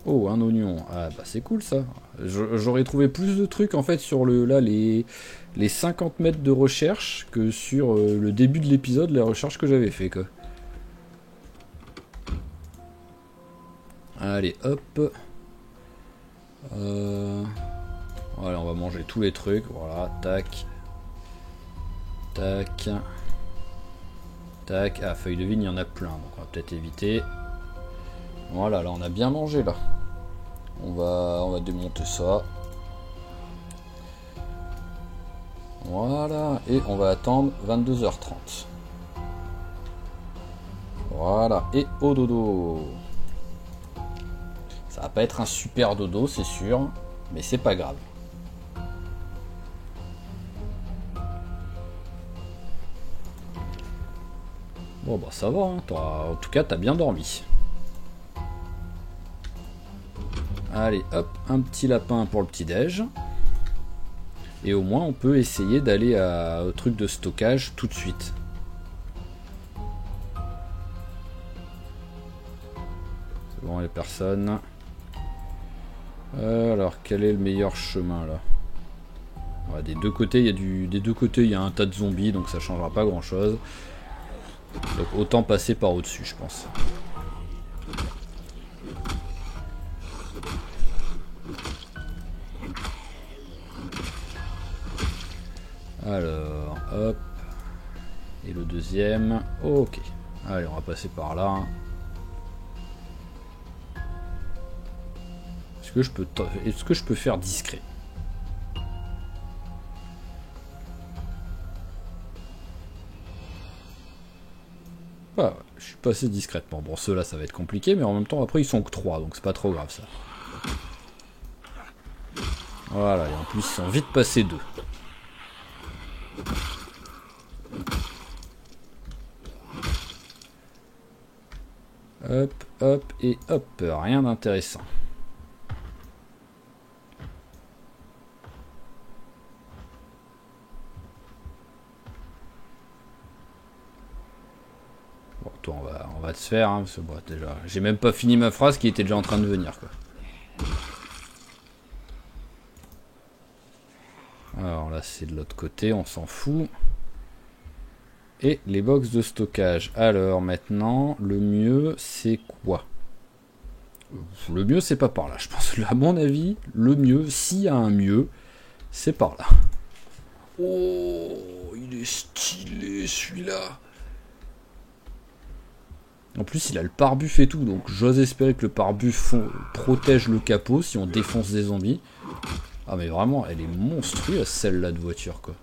Oh, un oignon. Ah bah c'est cool ça. J'aurais trouvé plus de trucs en fait sur les 50 mètres de recherche que sur le début de l'épisode, la recherche que j'avais fait quoi. Allez, hop. Voilà, on va manger tous les trucs. Voilà, tac. Tac. Tac. Ah, feuilles de vigne, il y en a plein. Donc on va peut-être éviter. Voilà, là on a bien mangé là. On va démonter ça. Voilà. Et on va attendre 22 h 30. Voilà. Et au dodo. Ça va pas être un super dodo, c'est sûr. Mais c'est pas grave. Bon bah ça va, hein. En tout cas t'as bien dormi. Allez hop, un petit lapin pour le petit déj. Et au moins on peut essayer d'aller au truc de stockage tout de suite. C'est bon, les personnes. Alors quel est le meilleur chemin là? Ouais, des deux côtés il y a un tas de zombies, donc ça changera pas grand chose. Donc autant passer par au-dessus, je pense. Alors, hop. Et le deuxième. Ok. Allez, on va passer par là. Est-ce que je peux faire discret? Ah, je suis passé discrètement. Bon, ceux-là, ça va être compliqué, mais en même temps, après, ils sont que 3, donc c'est pas trop grave, ça. Voilà, et en plus, ils sont vite passés 2. Hop, hop, et hop, rien d'intéressant. Bon, toi, on va te faire, hein, parce que bon, déjà, j'ai même pas fini ma phrase qui était déjà en train de venir, quoi. Alors là, c'est de l'autre côté, on s'en fout. Et les box de stockage. Alors maintenant, le mieux, c'est quoi? Le mieux, c'est pas par là, je pense. À mon avis, le mieux, s'il y a un mieux, c'est par là. Oh, il est stylé celui-là. En plus, il a le pare-buff et tout, donc j'ose espérer que le pare-buff protège le capot si on défonce des zombies. Ah mais vraiment, elle est monstrueuse celle-là de voiture quoi.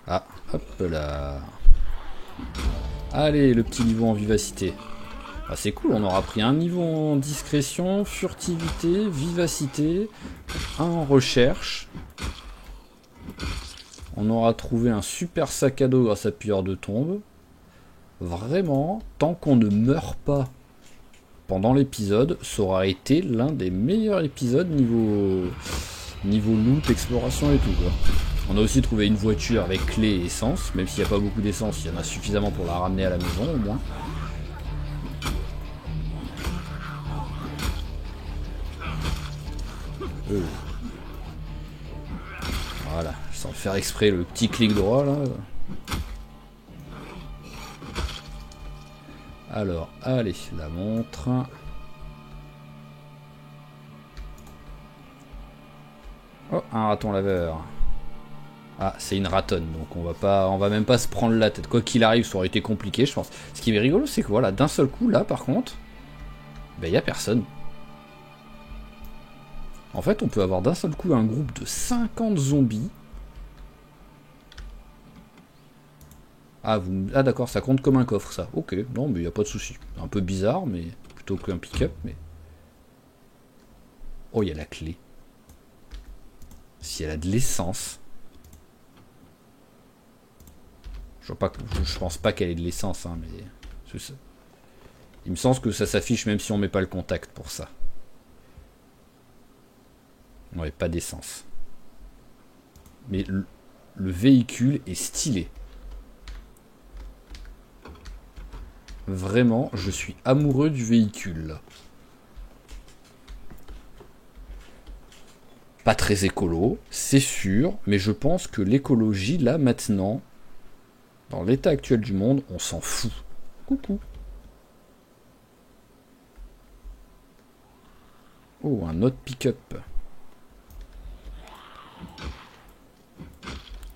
Ah, hop là. Allez, le petit niveau en vivacité. Ah, c'est cool, on aura pris un niveau en discrétion, furtivité, vivacité, un en recherche. On aura trouvé un super sac à dos grâce à Pilleur de Tombe. Vraiment, tant qu'on ne meurt pas pendant l'épisode, ça aura été l'un des meilleurs épisodes niveau loot, exploration et tout quoi. On a aussi trouvé une voiture avec clé et essence, même s'il n'y a pas beaucoup d'essence, il y en a suffisamment pour la ramener à la maison au moins. Voilà, sans faire exprès le petit clic droit là. Alors, allez, la montre. Oh, un raton laveur. Ah, c'est une ratonne, donc on va même pas se prendre la tête. Quoi qu'il arrive, ça aurait été compliqué, je pense. Ce qui est rigolo, c'est que voilà, d'un seul coup, là, par contre, ben y a personne. En fait, on peut avoir d'un seul coup un groupe de 50 zombies. Ah, ah d'accord, ça compte comme un coffre, ça. Ok, non, mais y a pas de souci. Un peu bizarre, mais plutôt qu'un pick-up, mais... Oh, il y a la clé. Si elle a de l'essence... Je pense pas qu'elle ait de l'essence, hein, mais... Il me semble que ça s'affiche même si on met pas le contact pour ça. Ouais, pas d'essence. Mais le véhicule est stylé. Vraiment, je suis amoureux du véhicule, là. Pas très écolo, c'est sûr, mais je pense que l'écologie, là, maintenant, dans l'état actuel du monde, on s'en fout. Coucou. Oh, un autre pick-up.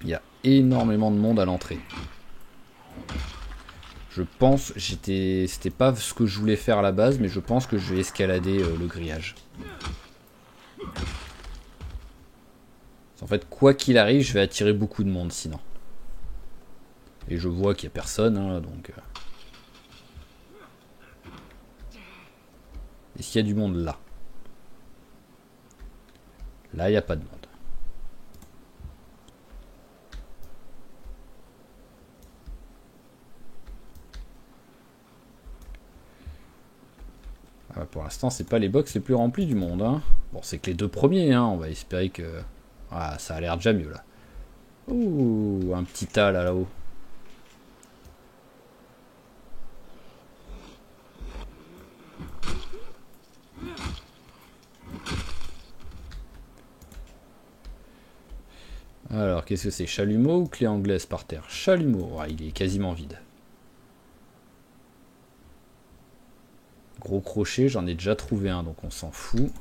Il y a énormément de monde à l'entrée. Je pense, c'était pas ce que je voulais faire à la base, mais je pense que je vais escalader le grillage. En fait, quoi qu'il arrive, je vais attirer beaucoup de monde sinon. Et je vois qu'il n'y a personne, hein, donc... Est-ce qu'il y a du monde là? Là, il n'y a pas de monde. Ah, pour l'instant, c'est pas les box les plus remplis du monde. Hein. Bon, c'est que les deux premiers, hein. On va espérer que... Ah, ça a l'air déjà mieux, là. Ouh, un petit tas, là-haut. Alors, qu'est-ce que c'est? Chalumeau ou clé anglaise par terre? Chalumeau. Ah, il est quasiment vide. Gros crochet, j'en ai déjà trouvé un, donc on s'en fout.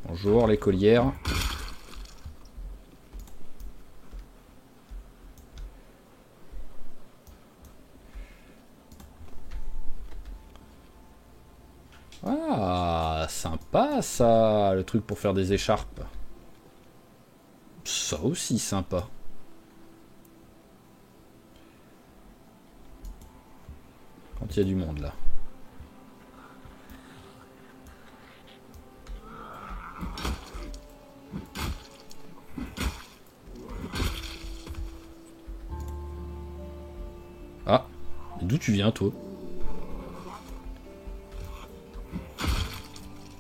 Bonjour, l'écolière. Ah, sympa ça, le truc pour faire des écharpes. Ça aussi sympa. Quand il y a du monde là. Ah, d'où tu viens toi?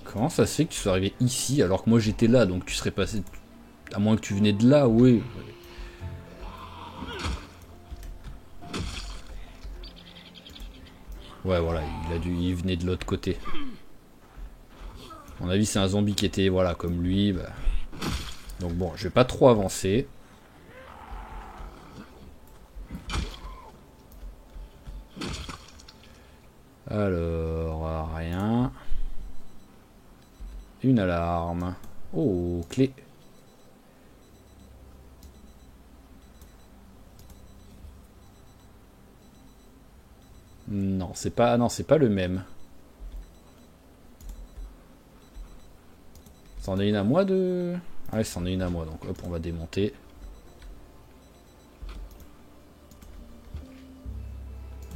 Comment ça se fait que tu sois arrivé ici alors que moi j'étais là, donc tu serais passé... À moins que tu venais de là, oui. Ouais, voilà, il venait de l'autre côté. À mon avis, c'est un zombie qui était, voilà, comme lui. Bah. Donc bon, je vais pas trop avancer. Alors, rien. Une alarme. Oh, clé. Non, c'est pas le même. C'en est une à moi de... Ah ouais, c'en est une à moi, donc hop, on va démonter.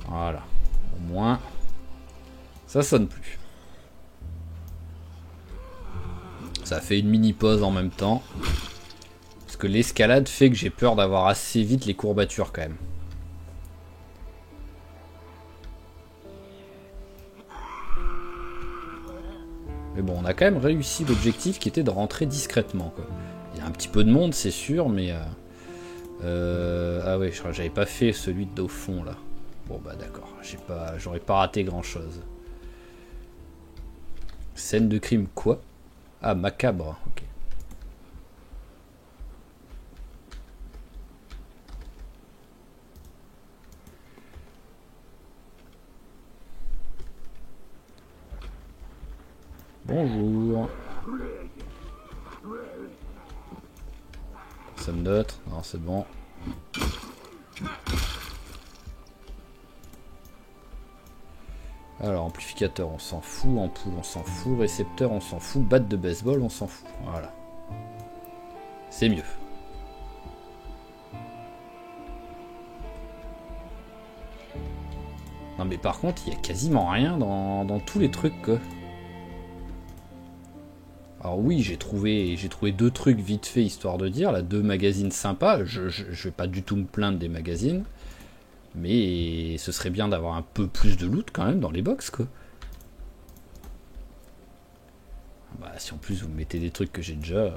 Voilà. Au moins, ça sonne plus. Ça fait une mini pause en même temps. Parce que l'escalade fait que j'ai peur d'avoir assez vite les courbatures quand même. Mais bon, on a quand même réussi l'objectif qui était de rentrer discrètement, quoi. Il y a un petit peu de monde, c'est sûr, mais... Ah ouais, j'avais pas fait celui de au fond, là. Bon, bah d'accord, j'aurais pas raté grand-chose. Scène de crime, quoi? Ah, macabre, ok. Bonjour. Somme neutre. Non, c'est bon. Alors, amplificateur, on s'en fout. Ampoule, on s'en fout. Récepteur, on s'en fout. Batte de baseball, on s'en fout. Voilà. C'est mieux. Non mais par contre, il y a quasiment rien dans tous les trucs, quoi. Alors oui, j'ai trouvé 2 trucs vite fait, histoire de dire. Là, 2 magazines sympas. Je vais pas du tout me plaindre des magazines. Mais ce serait bien d'avoir un peu plus de loot quand même dans les box, quoi. Bah si en plus vous mettez des trucs que j'ai déjà...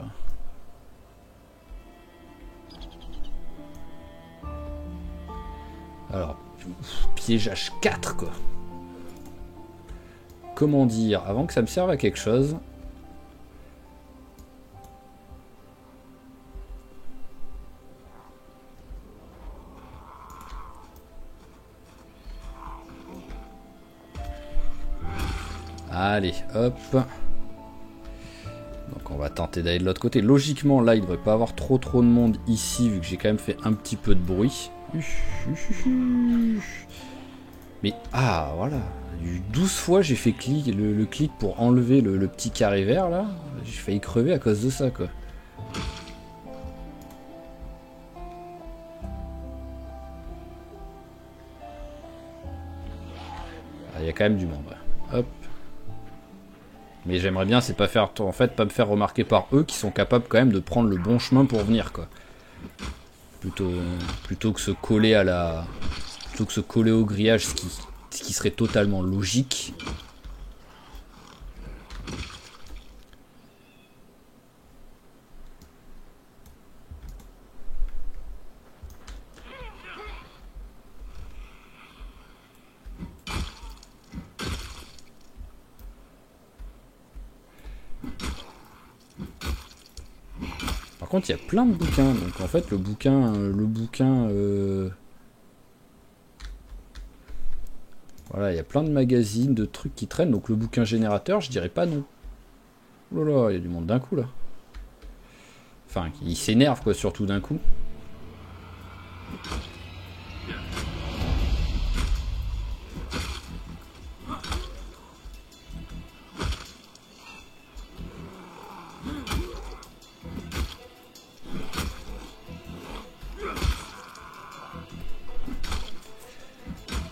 Alors, piège H4, quoi. Comment dire, avant que ça me serve à quelque chose... Allez, hop. Donc on va tenter d'aller de l'autre côté. Logiquement, là, il devrait pas avoir trop de monde ici, vu que j'ai quand même fait un petit peu de bruit. Mais, ah, voilà. 12 fois, j'ai fait le clic pour enlever le petit carré vert, là. J'ai failli crever à cause de ça, quoi. Ah, il y a quand même du monde, ouais. Hop. Mais j'aimerais bien, c'est pas faire, en fait, pas me faire remarquer par eux qui sont capables quand même de prendre le bon chemin pour venir, quoi. Plutôt que se coller à la, plutôt que se coller au grillage, ce qui serait totalement logique. Par contre, il y a plein de bouquins. Donc en fait, le bouquin, voilà, il y a plein de magazines, de trucs qui traînent. Donc le bouquin générateur, je dirais pas non. Oh là là, il y a du monde d'un coup là. Enfin, il s'énerve quoi, surtout d'un coup.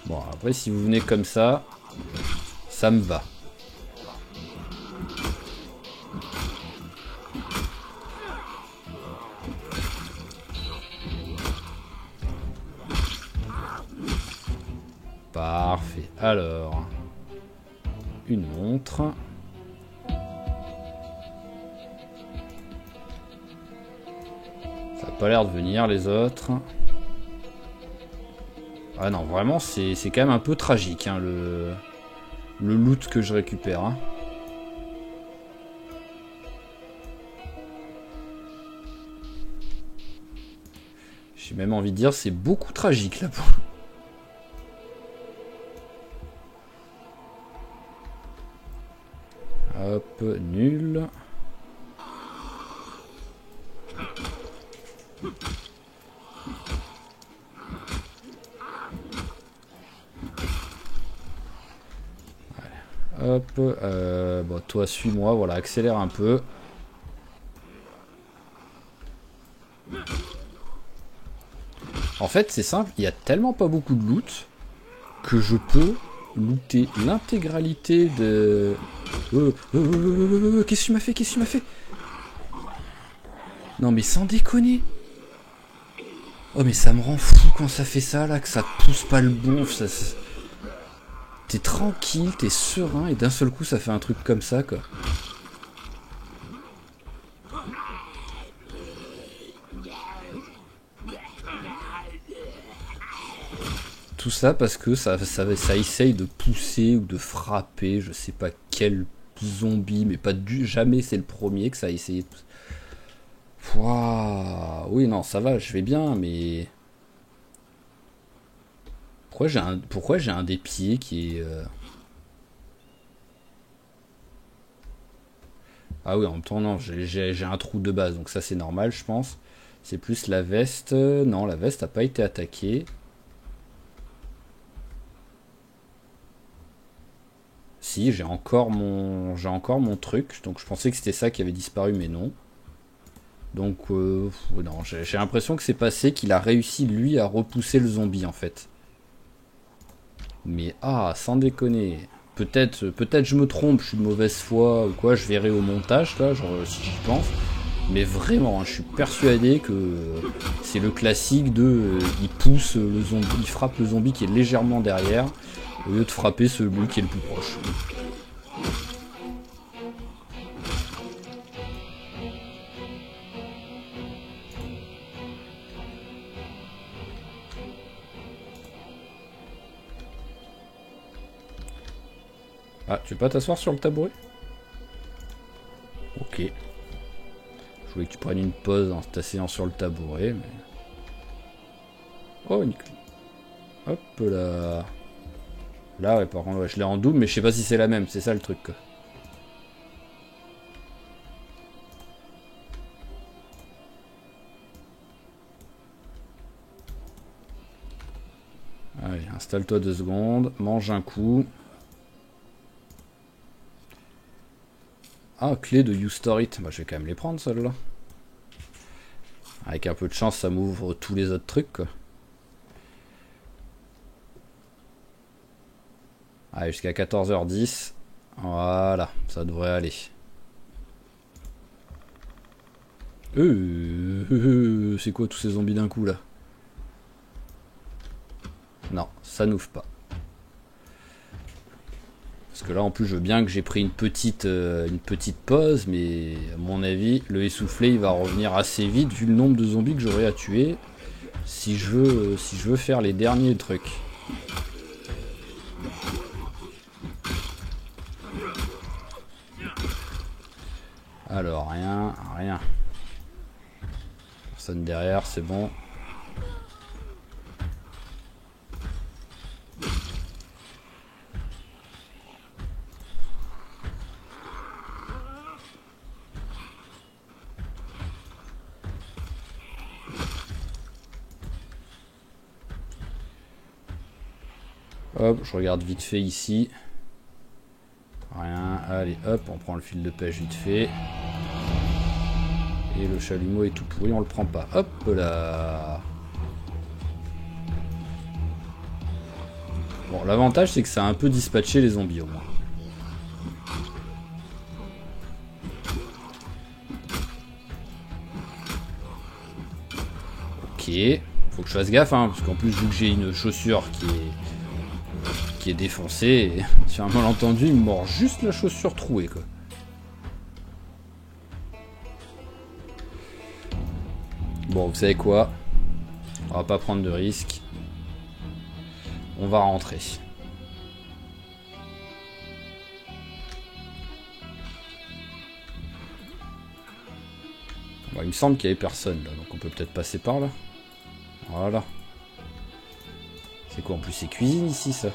Bon, après, si vous venez comme ça me va. Parfait. Alors, une montre. Ça n'a pas l'air de venir les autres. Ah non, vraiment, c'est quand même un peu tragique, hein, le loot que je récupère. Hein. J'ai même envie de dire, c'est beaucoup tragique là. Hop, nul. Hop, bon, toi suis-moi, voilà, accélère un peu. En fait, c'est simple, il y a tellement pas beaucoup de loot que je peux looter l'intégralité de... Qu'est-ce que tu m'as fait? Qu'est-ce que tu m'as fait? Non mais sans déconner. Oh mais ça me rend fou quand ça fait ça là, que ça pousse pas le bon, ça... T'es tranquille, t'es serein, et d'un seul coup ça fait un truc comme ça, quoi. Tout ça parce que ça essaye de pousser ou de frapper, je sais pas quel zombie, mais pas jamais c'est le premier que ça a essayé de pousser. Waouh, oui, non, ça va, je vais bien, mais... Pourquoi j'ai un des pieds qui est... Ah oui, en même temps, non, j'ai un trou de base, donc ça c'est normal, je pense. C'est plus la veste. Non, la veste n'a pas été attaquée. Si, j'ai encore mon truc. Donc je pensais que c'était ça qui avait disparu, mais non. Donc, non, j'ai l'impression que c'est passé, qu'il a réussi, lui, à repousser le zombie, en fait. Mais, sans déconner. Peut-être je me trompe, je suis de mauvaise foi ou quoi, je verrai au montage, là, genre, si j'y pense. Mais vraiment, hein, je suis persuadé que c'est le classique de... il pousse le zombie, il frappe le zombie qui est légèrement derrière, au lieu de frapper celui qui est le plus proche. Ah, tu veux pas t'asseoir sur le tabouret? Ok. Je voulais que tu prennes une pause en t'asseyant sur le tabouret, mais... Oh, nickel. Hop là. Là, ouais, par contre, ouais, je l'ai en double, mais je sais pas si c'est la même, c'est ça le truc, quoi. Allez, installe-toi 2 secondes, mange un coup. Ah, clé de You Store It. Bah, je vais quand même les prendre, celles-là. Avec un peu de chance, ça m'ouvre tous les autres trucs, quoi. Allez, jusqu'à 14h10. Voilà, ça devrait aller. C'est quoi tous ces zombies d'un coup, là? Non, ça n'ouvre pas. Parce que là, en plus, je veux bien que j'ai pris une petite pause, mais à mon avis, le essoufflé, il va revenir assez vite, vu le nombre de zombies que j'aurai à tuer, si je veux faire les derniers trucs. Alors, rien. Personne derrière, c'est bon. Hop, je regarde vite fait ici. Rien. Allez, hop, on prend le fil de pêche vite fait. Et le chalumeau est tout pourri, on le prend pas. Hop là. Bon, l'avantage c'est que ça a un peu dispatché les zombies au moins. Ok. Faut que je fasse gaffe, hein, parce qu'en plus vu que j'ai une chaussure qui est défoncée, sur un malentendu, il me mord juste la chaussure trouée, quoi. Bon, vous savez quoi? On va pas prendre de risques. On va rentrer. Bon, il me semble qu'il y avait personne là, donc on peut peut-être passer par là. Voilà. C'est quoi en plus? C'est cuisine ici, ça?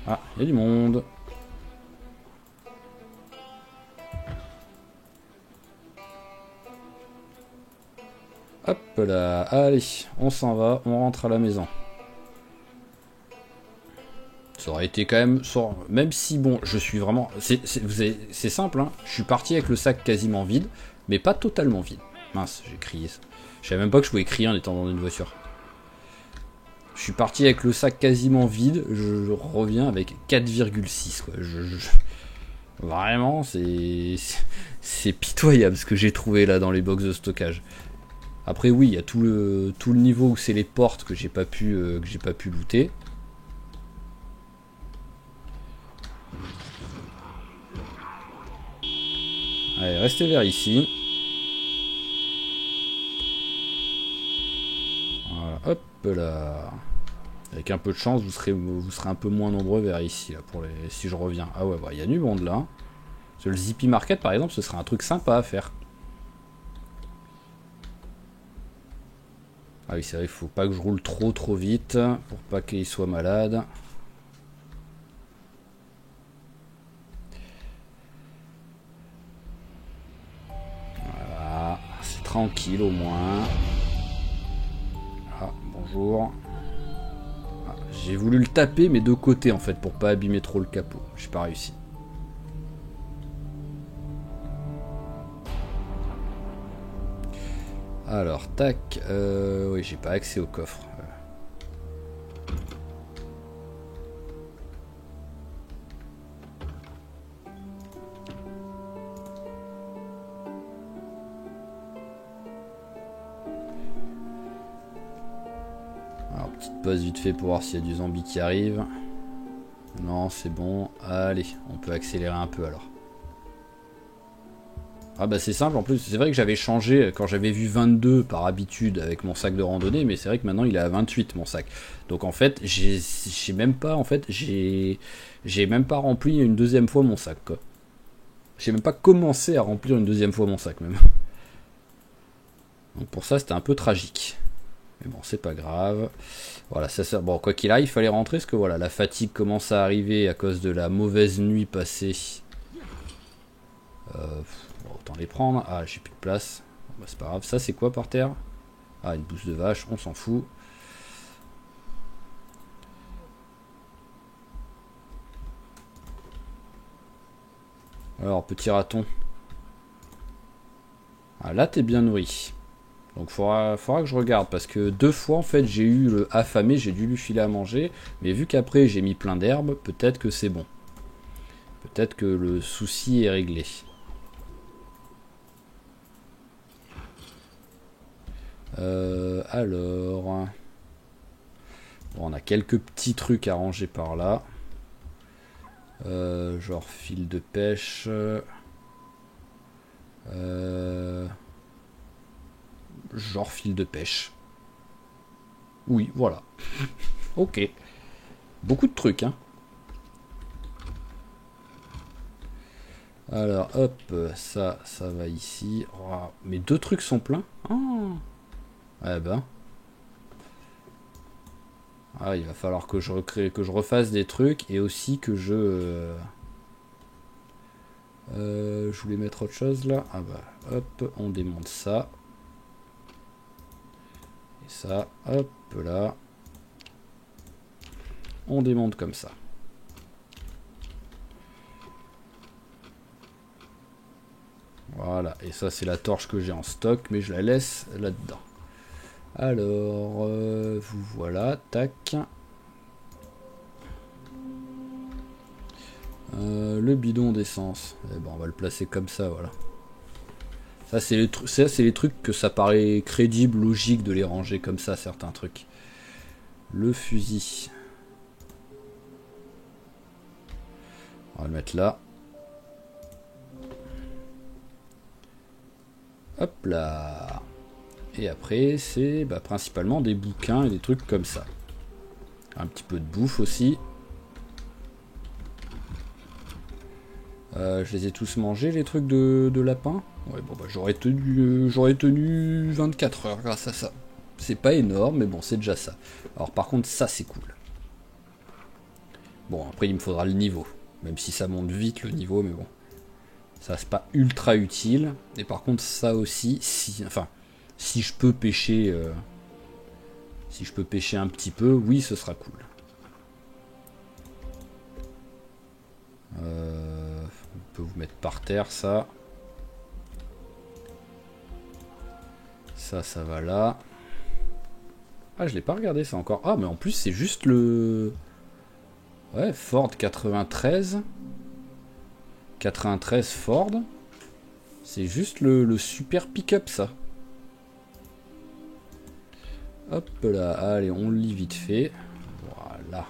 Ah, il y a du monde. Hop là, allez, on s'en va, on rentre à la maison. Ça aurait été quand même... Même si, bon, je suis vraiment... C'est simple, hein. Je suis parti avec le sac quasiment vide, mais pas totalement vide. Mince, j'ai crié ça. Je savais même pas que je pouvais crier en étant dans une voiture. Je suis parti avec le sac quasiment vide, je reviens avec 4,6, quoi. Vraiment, c'est pitoyable ce que j'ai trouvé là dans les box de stockage. Après oui, il y a tout le niveau où c'est les portes que j'ai pas pu looter. Allez, restez vers ici. Voilà, hop là. Avec un peu de chance, vous serez un peu moins nombreux vers ici là, si je reviens. Ah ouais, il y a du monde là. Parce que le Zippy Market par exemple, ce serait un truc sympa à faire. Ah oui, c'est vrai, il faut pas que je roule trop vite pour pas qu'il soit malade. tranquille au moins. Ah, bonjour. Ah, j'ai voulu le taper, mais de côté en fait, pour pas abîmer trop le capot. J'ai pas réussi. Alors, tac. Oui, j'ai pas accès au coffre. Alors, petite pause vite fait pour voir s'il y a du zombie qui arrive. Non, c'est bon. Allez, on peut accélérer un peu alors. Ah bah c'est simple en plus, c'est vrai que j'avais changé quand j'avais vu 22 par habitude avec mon sac de randonnée, mais c'est vrai que maintenant il est à 28 mon sac. Donc en fait, j'ai même pas rempli une deuxième fois mon sac quoi. J'ai même pas commencé à remplir une deuxième fois mon sac même. Donc pour ça c'était un peu tragique. Mais bon, c'est pas grave. Voilà, ça bon, quoi qu'il arrive, il fallait rentrer parce que voilà, la fatigue commence à arriver à cause de la mauvaise nuit passée. Autant les prendre. Ah, j'ai plus de place. Bon, bah, c'est pas grave. Ça, c'est quoi par terre? Ah, une bouse de vache, on s'en fout. Alors, petit raton. Ah, là, t'es bien nourri. Donc, faudra que je regarde. Parce que 2 fois, en fait, j'ai eu le affamé. J'ai dû lui filer à manger. Mais vu qu'après, j'ai mis plein d'herbes, peut-être que c'est bon. Peut-être que le souci est réglé. Alors... Bon, on a quelques petits trucs à ranger par là. Genre fil de pêche. Genre fil de pêche. Oui, voilà. Ok. Beaucoup de trucs, hein. Alors, hop, ça va ici. Oh, mes 2 trucs sont pleins. Oh. Eh ben. Ah, il va falloir que je refasse des trucs et aussi que je voulais mettre autre chose là. Ah bah, hop, on démonte ça. Et ça, hop là. On démonte comme ça. Voilà, et ça c'est la torche que j'ai en stock, mais je la laisse là-dedans. Alors, vous voilà, tac. Le bidon d'essence. Eh ben, on va le placer comme ça, voilà. Ça, c'est les trucs que ça paraît crédible, logique de les ranger comme ça, certains trucs. Le fusil. On va le mettre là. Hop là. Et après, c'est principalement des bouquins et des trucs comme ça. Un petit peu de bouffe aussi. Je les ai tous mangés, les trucs de lapin. Ouais, bon, bah, j'aurais tenu 24 heures grâce à ça. C'est pas énorme, mais bon, c'est déjà ça. Alors par contre, ça, c'est cool. Bon, après, il me faudra le niveau. Même si ça monte vite, le niveau, mais bon. Ça, c'est pas ultra utile. Et par contre, ça aussi, si je peux pêcher... si je peux pêcher un petit peu, oui, ce sera cool. On peut vous mettre par terre, ça. Ça va là. Ah, je l'ai pas regardé ça encore. Ah, mais en plus, c'est juste le... Ouais, Ford 93. 93 Ford. C'est juste le super pick-up, ça. Hop là, allez, on le lit vite fait. Voilà.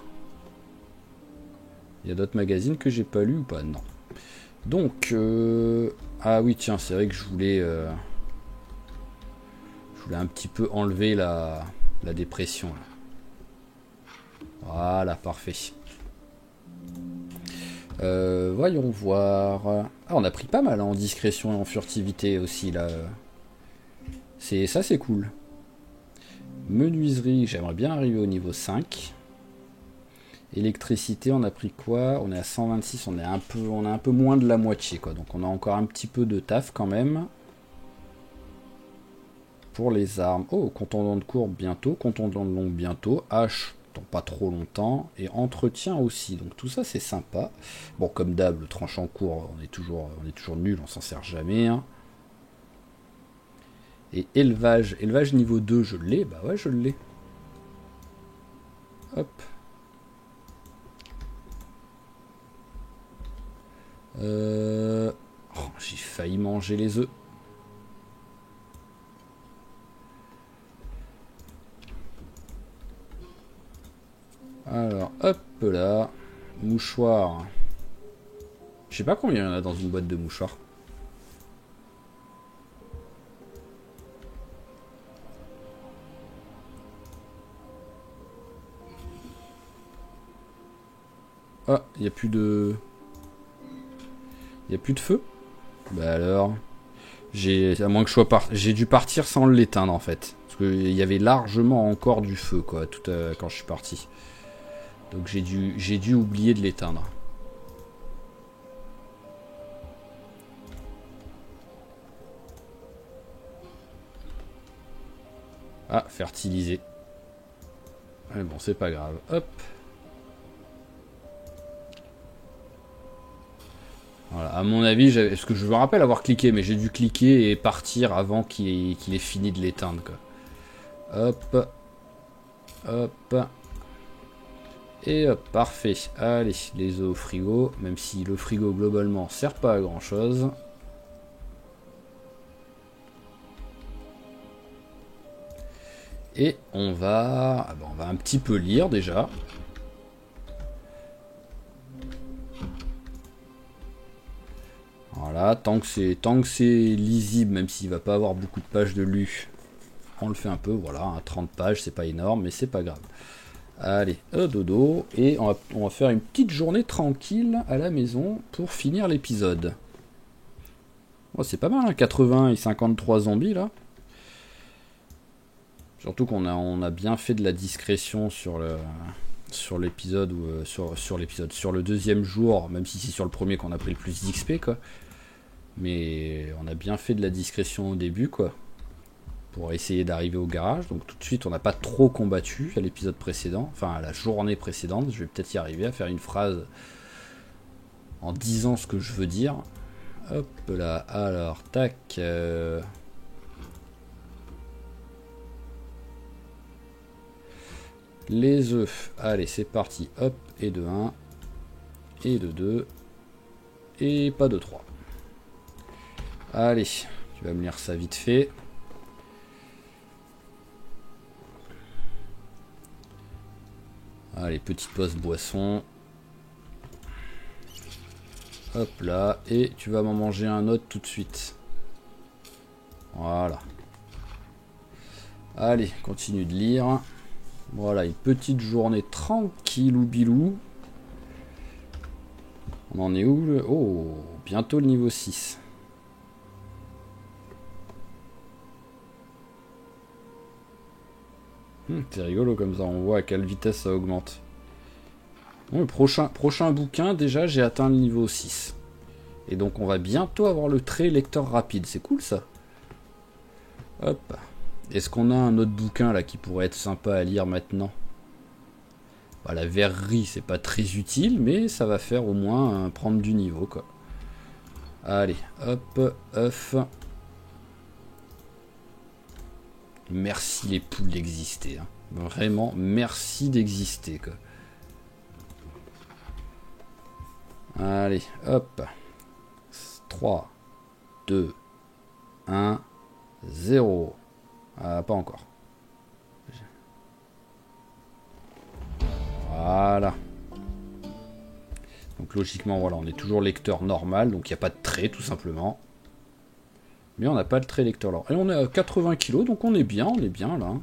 Il y a d'autres magazines que j'ai pas lu ou pas? Non. Donc, ah oui, tiens, c'est vrai que je voulais un petit peu enlever la dépression. Là. Voilà, parfait. Voyons voir. Ah, on a pris pas mal en discrétion et en furtivité aussi là. Ça, c'est cool. Menuiserie, j'aimerais bien arriver au niveau 5. Électricité, on a pris quoi? On est à 126, on a un peu moins de la moitié quoi. Donc on a encore un petit peu de taf quand même. pour les armes. Oh, contondant de courbe bientôt, contondant de longue bientôt, hache dans pas trop longtemps, et entretien aussi. Donc tout ça c'est sympa. Bon, comme d'hab, le tranchant court, on est toujours nul, on s'en sert jamais. Hein. Et élevage niveau 2, je l'ai. Bah ouais, je l'ai. Hop. Oh, j'ai failli manger les œufs. Alors, hop là. Mouchoir. Je sais pas combien il y en a dans une boîte de mouchoirs. Ah, il n'y a plus de... Il n'y a plus de feu? Bah alors... À moins que je sois j'ai dû partir sans l'éteindre en fait. Parce qu'il y avait largement encore du feu quoi, quand je suis parti. Donc j'ai dû oublier de l'éteindre. Ah, fertiliser. Mais bon, c'est pas grave. Hop. Voilà, à mon avis, parce que je me rappelle avoir cliqué, mais j'ai dû cliquer et partir avant qu'il ait fini de l'éteindre. Hop. Hop. Et hop, parfait. Allez, les œufs au frigo, même si le frigo globalement sert pas à grand chose. Et on va un petit peu lire déjà. Voilà, tant que c'est lisible, même s'il va pas avoir beaucoup de pages de lu, on le fait un peu. Voilà, hein, 30 pages, c'est pas énorme, mais c'est pas grave. Allez, dodo, et on va faire une petite journée tranquille à la maison pour finir l'épisode. Oh, c'est pas mal, hein, 80 et 53 zombies là. Surtout qu'on a bien fait de la discrétion sur l'épisode ou sur le deuxième jour, même si c'est sur le premier qu'on a pris le plus d'XP quoi. Mais on a bien fait de la discrétion au début quoi. Pour essayer d'arriver au garage. Donc tout de suite on n'a pas trop combattu à l'épisode précédent, enfin à la journée précédente. Je vais peut-être y arriver à faire une phrase en disant ce que je veux dire. Hop là, alors tac. Les œufs, allez c'est parti, hop, et de 1, et de 2, et pas de 3. Allez, tu vas me lire ça vite fait. Allez, petite pause boisson. Hop là, et tu vas m'en manger un autre tout de suite. Voilà. Allez, continue de lire. Voilà, une petite journée tranquille ou bilou. On en est où Oh, bientôt le niveau 6. C'est rigolo comme ça, on voit à quelle vitesse ça augmente. Bon, le prochain bouquin, déjà j'ai atteint le niveau 6. Et donc on va bientôt avoir le trait lecteur rapide, c'est cool ça. Hop. Est-ce qu'on a un autre bouquin là qui pourrait être sympa à lire maintenant? Bah, la verrerie c'est pas très utile, mais ça va faire au moins prendre du niveau quoi. Allez, hop, œuf. Merci les poules d'exister. Hein. Vraiment, merci d'exister quoi. Allez, hop. 3, 2, 1, 0. Ah, pas encore. Voilà. Donc logiquement, voilà, on est toujours lecteur normal, donc il n'y a pas de trait tout simplement. Mais on n'a pas de trait lecteur là. Et on est à 80 kg, donc on est bien là.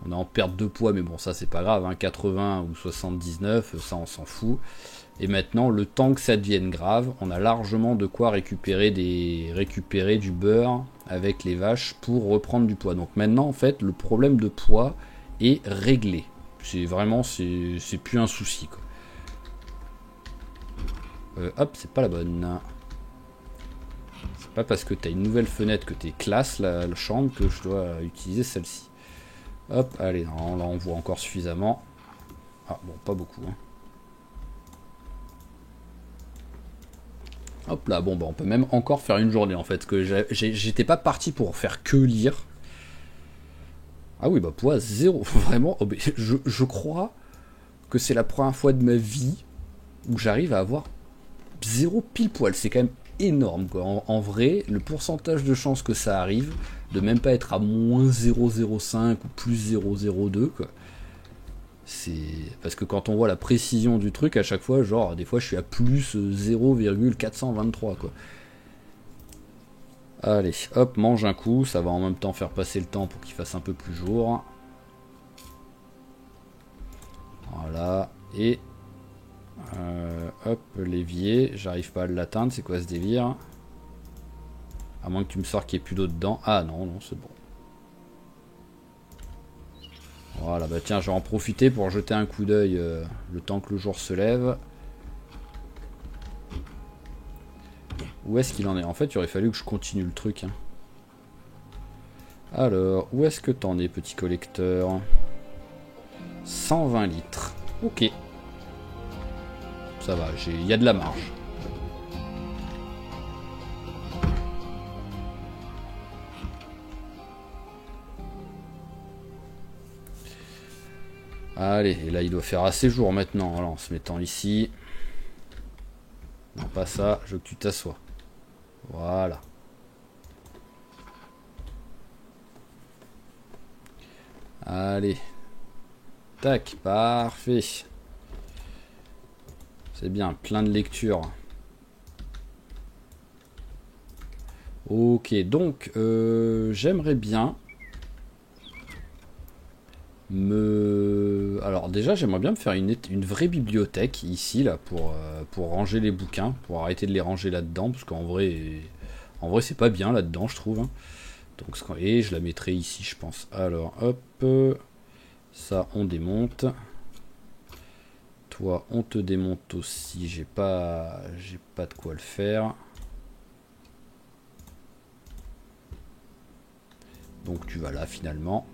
On est en perte de poids, mais bon, ça c'est pas grave, hein, 80 ou 79, ça on s'en fout. Et maintenant, le temps que ça devienne grave, on a largement de quoi récupérer du beurre avec les vaches pour reprendre du poids. Donc maintenant, en fait, le problème de poids est réglé. C'est vraiment, c'est plus un souci, quoi. Hop, c'est pas la bonne. Pas parce que tu as une nouvelle fenêtre que tu es classe la chambre que je dois utiliser celle-ci. Hop, allez, non, là on voit encore suffisamment. Ah bon, pas beaucoup. Hein. Hop là, bon bah on peut même encore faire une journée en fait. Que j'étais pas parti pour faire que lire. Ah oui, bah poids 0. Vraiment, oh, je crois que c'est la première fois de ma vie où j'arrive à avoir 0 pile poil. C'est quand même énorme quoi. En vrai, le pourcentage de chance que ça arrive, de même pas être à moins 0,05 ou plus 0,02 quoi. C'est parce que quand on voit la précision du truc à chaque fois, genre des fois je suis à plus 0,423 quoi. Allez, hop, mange un coup, ça va en même temps faire passer le temps pour qu'il fasse un peu plus jour. Voilà, et hop, l'évier, j'arrive pas à l'atteindre, c'est quoi ce délire? À moins que tu me sors qu'il n'y ait plus d'eau dedans. Ah non, non, c'est bon. Voilà, bah tiens, je vais en profiter pour jeter un coup d'œil le temps que le jour se lève. Où est-ce qu'il en est? En fait, il aurait fallu que je continue le truc. Hein. Alors, où est-ce que t'en es, petit collecteur? 120 litres. Ok. Ça va, il y a de la marge. Allez, et là il doit faire assez jour maintenant, voilà, en se mettant ici. Non, pas ça, je veux que tu t'assoies. Voilà. Allez. Tac, parfait. C'est bien, plein de lectures. Ok, donc j'aimerais bien Alors déjà j'aimerais bien me faire une vraie bibliothèque ici là pour ranger les bouquins, pour arrêter de les ranger là-dedans, parce qu'en vrai c'est pas bien là-dedans je trouve. Hein. Donc, et je la mettrai ici je pense. Alors hop, ça on démonte. Toi on te démonte aussi, j'ai pas de quoi le faire. Donc tu vas là finalement.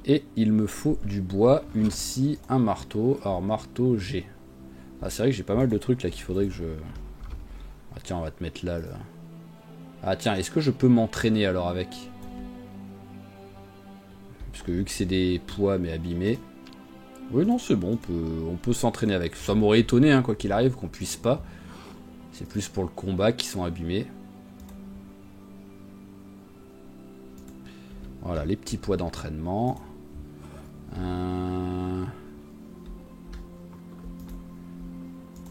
Et il me faut du bois, une scie, un marteau. Alors marteau j'ai. Ah c'est vrai que j'ai pas mal de trucs là qu'il faudrait que je... Ah tiens on va te mettre là. Ah tiens, est-ce que je peux m'entraîner alors avec? Parce que vu que c'est des poids mais abîmés. Oui non c'est bon, on peut s'entraîner avec. Ça m'aurait étonné hein, quoi qu'il arrive qu'on puisse pas. C'est plus pour le combat qui sont abîmés. Voilà les petits poids d'entraînement.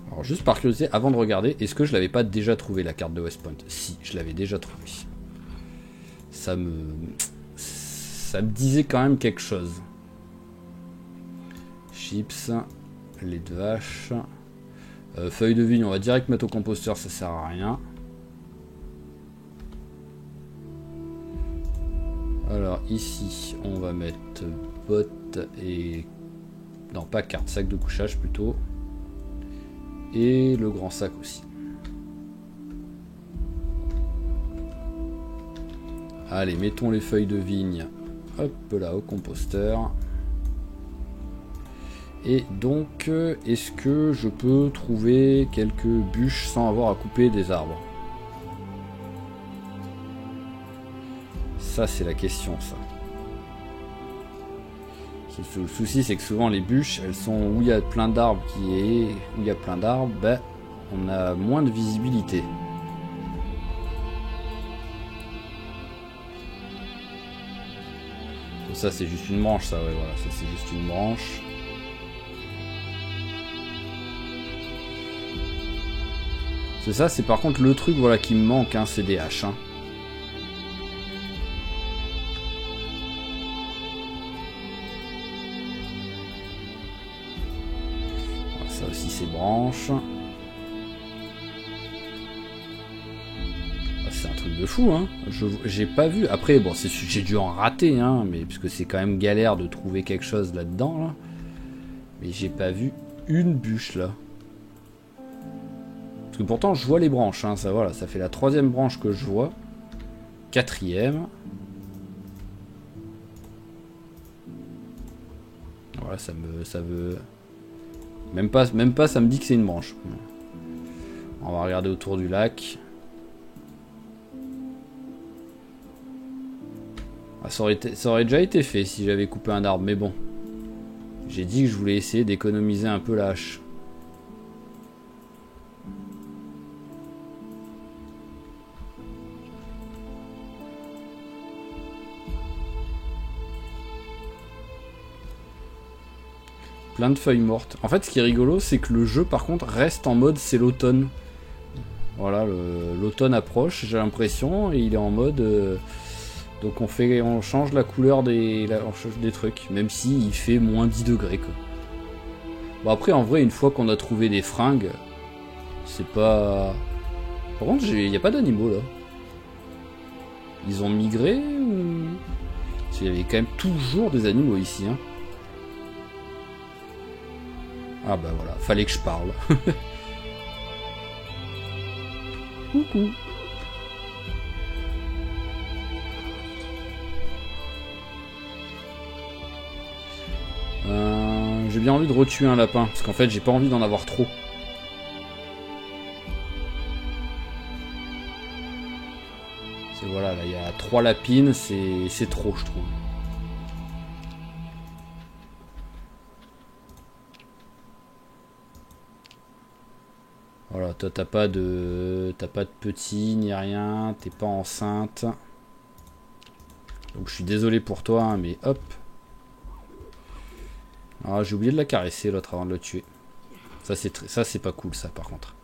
Alors juste par curiosité, avant de regarder, est-ce que je l'avais pas déjà trouvé la carte de West Point? Si, je l'avais déjà trouvée. Ça me disait quand même quelque chose. Chips, lait de vache, feuilles de vigne, on va direct mettre au composteur, ça sert à rien. Alors ici, on va mettre bottes et... Non, pas carte, sac de couchage plutôt. Et le grand sac aussi. Allez, mettons les feuilles de vigne. Hop là, au composteur. Et donc, est-ce que je peux trouver quelques bûches sans avoir à couper des arbres? Ça, c'est la question, ça. Le souci, c'est que souvent, les bûches, elles sont où il y a plein d'arbres où il y a plein d'arbres, ben, on a moins de visibilité. Ça, c'est juste une branche, ça, ouais, voilà. Ça, c'est juste une branche. C'est ça, c'est par contre le truc, voilà, qui me manque, hein, c'est des haches, hein. Ça aussi c'est branche. C'est un truc de fou hein. J'ai pas vu. Après bon j'ai dû en rater hein, mais puisque c'est quand même galère de trouver quelque chose là-dedans là. Mais j'ai pas vu une bûche là. Parce que pourtant, je vois les branches, hein, ça, voilà, ça fait la 3e branche que je vois. 4e. Voilà, ça veut... Même pas, ça me dit que c'est une branche. On va regarder autour du lac. Ah, ça aurait déjà été fait si j'avais coupé un arbre, mais bon. J'ai dit que je voulais essayer d'économiser un peu la hache. Plein de feuilles mortes. En fait, ce qui est rigolo, c'est que le jeu, par contre, reste en mode c'est l'automne. Voilà, l'automne approche, j'ai l'impression, et il est en mode... donc on change la couleur des trucs, même si il fait moins 10 degrés, quoi. Bon, après, en vrai, une fois qu'on a trouvé des fringues, c'est pas... Par contre, il n'y a pas d'animaux, là. Ils ont migré, ou... Parce qu'il y avait quand même toujours des animaux ici, hein. Ah bah voilà, fallait que je parle. Coucou. J'ai bien envie de retuer un lapin, parce qu'en fait j'ai pas envie d'en avoir trop. Voilà, là il y a 3 lapines, c'est trop je trouve. Voilà, toi t'as pas de petit ni rien, t'es pas enceinte. Donc je suis désolé pour toi, hein, mais hop. Ah, j'ai oublié de la caresser l'autre avant de le tuer. Ça c'est pas cool ça par contre.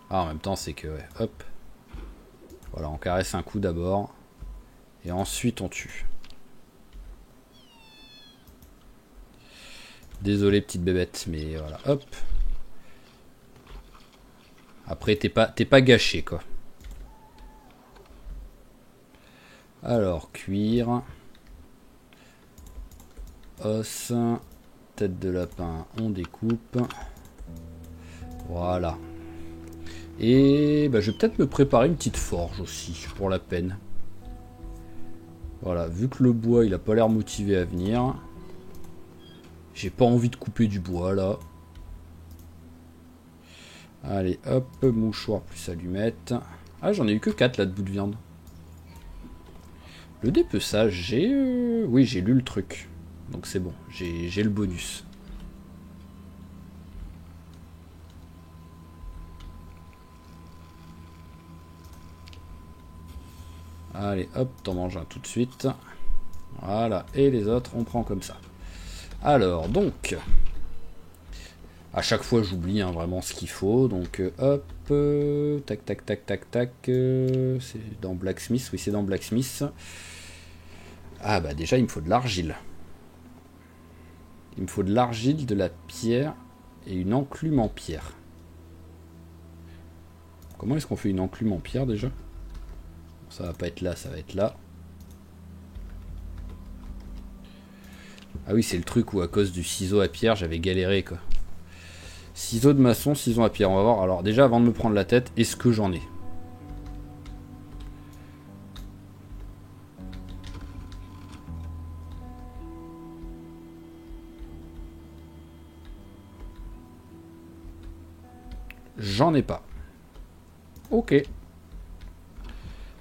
Ah, en même temps c'est que ouais, hop. Voilà, on caresse un coup d'abord. Et ensuite on tue. Désolé petite bébête, mais voilà, hop. Après t'es pas gâché quoi. Alors, cuir. Os. Tête de lapin, on découpe. Voilà. Et bah, je vais peut-être me préparer une petite forge aussi, pour la peine. Voilà, vu que le bois il a pas l'air motivé à venir. J'ai pas envie de couper du bois là. Allez, hop, mouchoir plus allumette. Ah, j'en ai eu que 4 là de bout de viande. Le dépeçage, j'ai... Oui, j'ai lu le truc. Donc c'est bon, j'ai le bonus. Allez, hop, t'en manges un tout de suite. Voilà, et les autres, on prend comme ça. Alors, donc... À chaque fois, j'oublie hein, vraiment ce qu'il faut. Donc, hop, tac, tac, tac, tac, tac. C'est dans Blacksmith, oui, c'est dans Blacksmith. Ah bah déjà, il me faut de l'argile. Il me faut de l'argile, de la pierre et une enclume en pierre. Comment est-ce qu'on fait une enclume en pierre déjà? Ça va pas être là, ça va être là. Ah oui, c'est le truc où à cause du ciseau à pierre, j'avais galéré quoi. Ciseaux de maçon, ciseaux à pierre. On va voir. Alors déjà, avant de me prendre la tête, est-ce que j'en ai? J'en ai pas. Ok.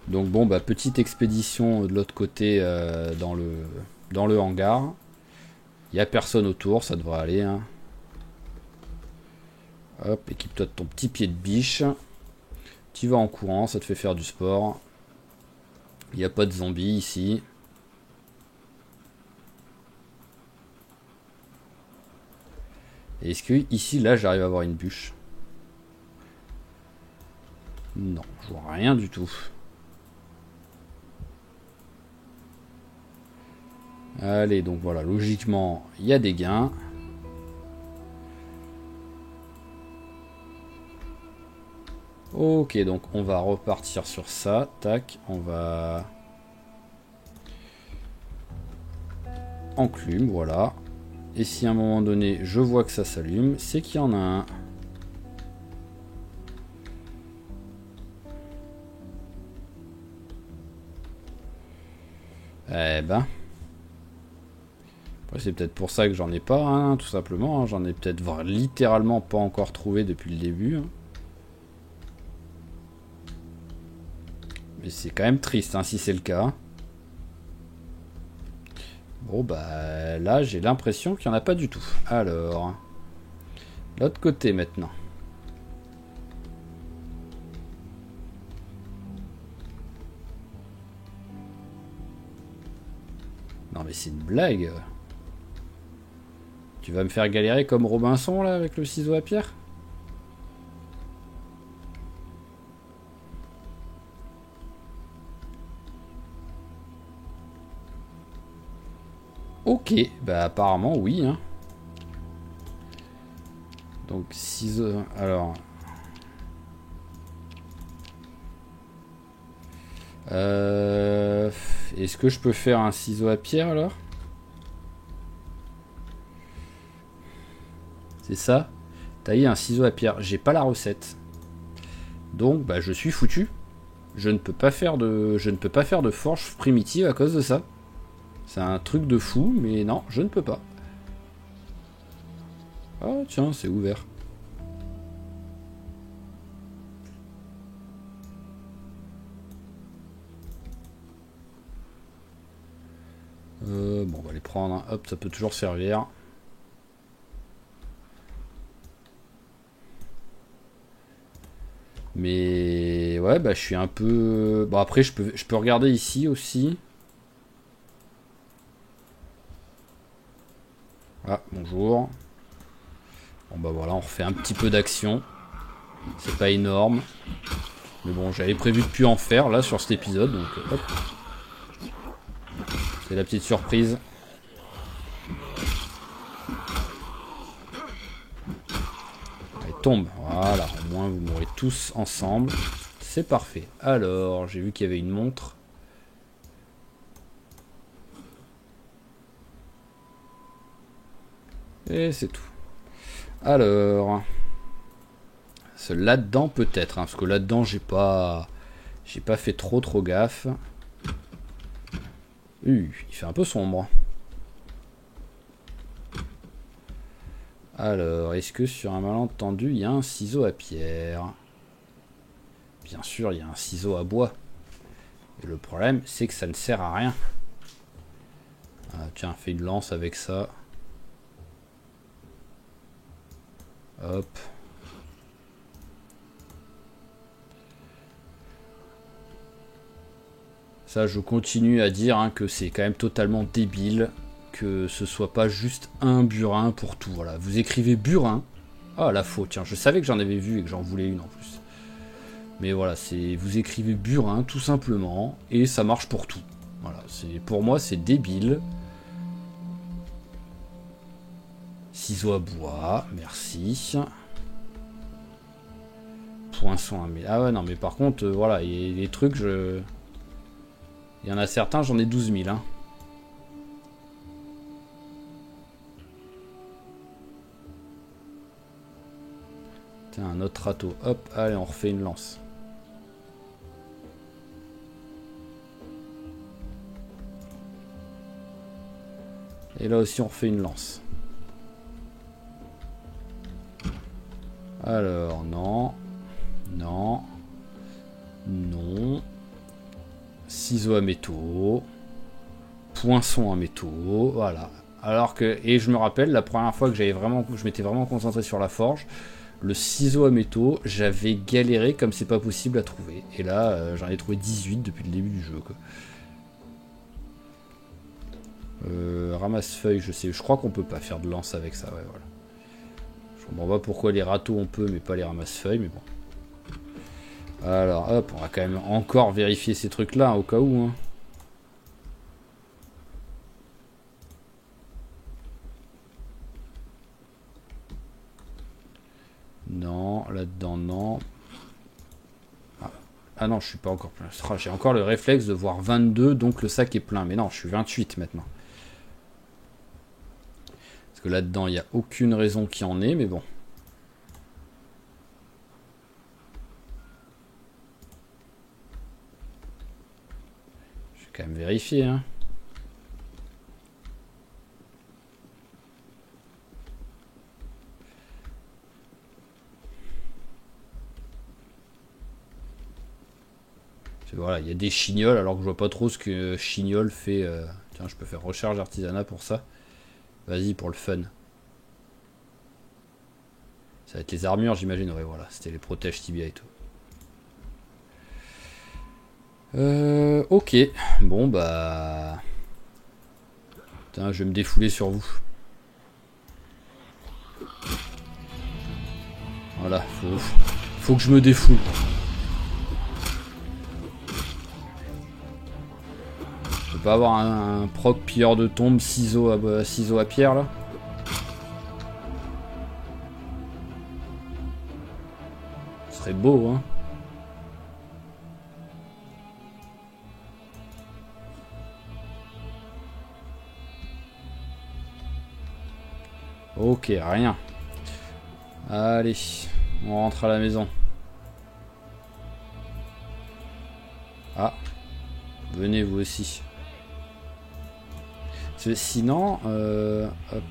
Donc bon, bah petite expédition de l'autre côté dans le hangar. Il n'y a personne autour, ça devrait aller. Hein. Hop, équipe-toi de ton petit pied de biche. Tu vas en courant, ça te fait faire du sport. Il n'y a pas de zombies ici. Est-ce que ici, là, j'arrive à avoir une bûche? Non, je vois rien du tout. Allez, donc voilà, logiquement, il y a des gains. Ok, donc on va repartir sur ça. Tac, on va... Enclume, voilà. Et si à un moment donné, je vois que ça s'allume, c'est qu'il y en a un. Eh ben. C'est peut-être pour ça que j'en ai pas, hein, tout simplement. Hein. J'en ai peut-être littéralement pas encore trouvé depuis le début. Hein. Mais c'est quand même triste, hein, si c'est le cas. Bon, bah là, j'ai l'impression qu'il n'y en a pas du tout. Alors, l'autre côté maintenant. Non, mais c'est une blague. Tu vas me faire galérer comme Robinson, là, avec le ciseau à pierre? Ok, bah apparemment oui. Hein. Donc ciseaux. Alors. Est-ce que je peux faire un ciseau à pierre alors? C'est ça? Tailler un ciseau à pierre. J'ai pas la recette. Donc bah je suis foutu. Je ne peux pas faire de forge primitive à cause de ça. C'est un truc de fou, mais non, je ne peux pas. Ah tiens, c'est ouvert. Bon, on va les prendre. Hein. Hop, ça peut toujours servir. Mais ouais, bah je suis un peu... Bon après, je peux regarder ici aussi. Ah, bonjour. Bon bah voilà, on refait un petit peu d'action. C'est pas énorme. Mais bon, j'avais prévu de plus en faire là sur cet épisode, donc hop. C'est la petite surprise. Allez, tombe. Voilà, au moins vous mourrez tous ensemble. C'est parfait. Alors, j'ai vu qu'il y avait une montre. Et c'est tout. Alors... Là-dedans peut-être, hein, parce que là-dedans j'ai pas fait trop gaffe. Il fait un peu sombre. Alors, est-ce que sur un malentendu, il y a un ciseau à pierre? Bien sûr, il y a un ciseau à bois. Et le problème, c'est que ça ne sert à rien. Ah, tiens, fais une lance avec ça. Hop. Ça, je continue à dire hein, que c'est quand même totalement débile que ce soit pas juste un burin pour tout. Voilà, vous écrivez burin. Ah, la faute, tiens, je savais que j'en avais vu et que j'en voulais une en plus. Mais voilà, vous écrivez burin tout simplement et ça marche pour tout. Voilà, pour moi c'est débile. Ciseaux à bois, merci. Poinçon à... Ah ouais, non, mais par contre, voilà, les trucs, il y en a certains, j'en ai 12 000. Hein. Tiens, un autre râteau. Hop, allez, on refait une lance. Et là aussi, on refait une lance. Alors, non. Non. Non. Ciseaux à métaux. Poinçon à métaux. Voilà. Alors que... Et je me rappelle, la première fois que je m'étais vraiment concentré sur la forge, le ciseau à métaux, j'avais galéré comme c'est pas possible à trouver. Et là, j'en ai trouvé 18 depuis le début du jeu. Quoi. Ramasse-feuille, je crois qu'on peut pas faire de lance avec ça. Ouais, voilà. Je comprends pas pourquoi les râteaux on peut, mais pas les ramasse-feuilles, mais bon. Alors, hop, on va quand même encore vérifier ces trucs-là, hein, au cas où. Hein. Non, là-dedans, non. Ah non, je suis pas encore plein. J'ai encore le réflexe de voir 22, donc le sac est plein. Mais non, je suis 28 maintenant. Parce que là-dedans, il n'y a aucune raison qu'il y en ait, mais bon. Je vais quand même vérifier, hein. Voilà, il y a des chignoles, alors que je vois pas trop ce que chignol fait. Tiens, je peux faire recharge artisanat pour ça. Vas-y, pour le fun. Ça va être les armures, j'imagine. Ouais, voilà, c'était les protèges tibia et tout. Ok. Bon, bah... Putain, je vais me défouler sur vous. Voilà, faut que je me défoule. Je peux pas avoir un proc pilleur de tombe, ciseaux à pierre, là? Ce serait beau, hein. Ok, rien. Allez, on rentre à la maison. Ah, venez vous aussi. Sinon, hop.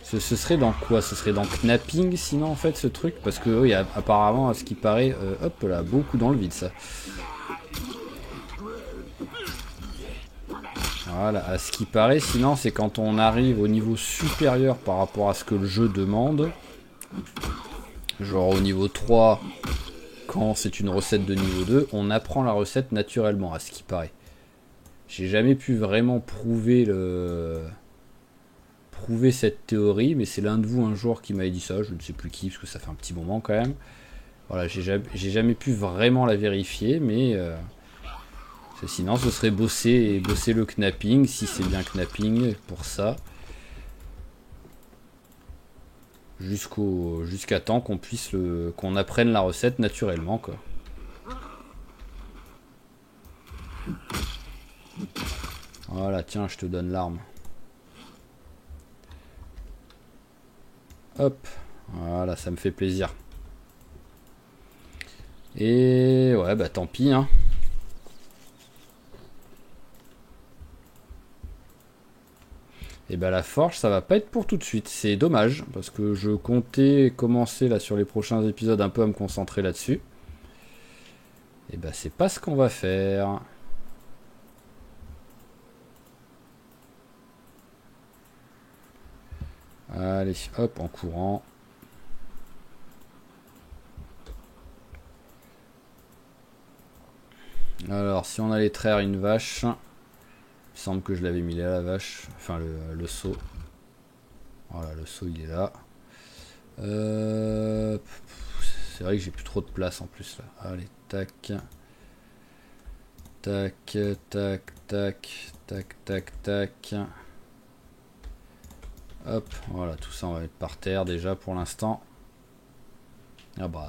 Ce serait dans quoi? Ce serait dans Knapping, sinon, en fait, ce truc? Parce que, oui, apparemment, à ce qui paraît, hop là, beaucoup dans le vide, ça. Voilà, à ce qui paraît, sinon, c'est quand on arrive au niveau supérieur par rapport à ce que le jeu demande. Genre au niveau 3, quand c'est une recette de niveau 2, on apprend la recette naturellement, à ce qui paraît. J'ai jamais pu vraiment prouver cette théorie, mais c'est l'un de vous un jour qui m'avait dit ça, je ne sais plus qui, parce que ça fait un petit moment quand même. Voilà, j'ai jamais pu vraiment la vérifier, mais sinon ce serait bosser le knapping, si c'est bien knapping pour ça. Jusqu'à temps qu'on apprenne la recette naturellement, quoi. Voilà, tiens, je te donne l'arme. Hop, voilà, ça me fait plaisir. Et ouais, bah tant pis, hein. Et bah la forge, ça va pas être pour tout de suite. C'est dommage, parce que je comptais commencer là sur les prochains épisodes un peu à me concentrer là-dessus. Et bah c'est pas ce qu'on va faire. Allez, hop, en courant. Alors, si on allait traire une vache, il me semble que je l'avais mis là, la vache. Enfin, le seau. Voilà, le seau, il est là. C'est vrai que j'ai plus trop de place en plus, là. Allez, tac. Tac, tac, tac, tac, tac, tac. Hop, voilà, tout ça on va mettre par terre déjà pour l'instant. Ah bah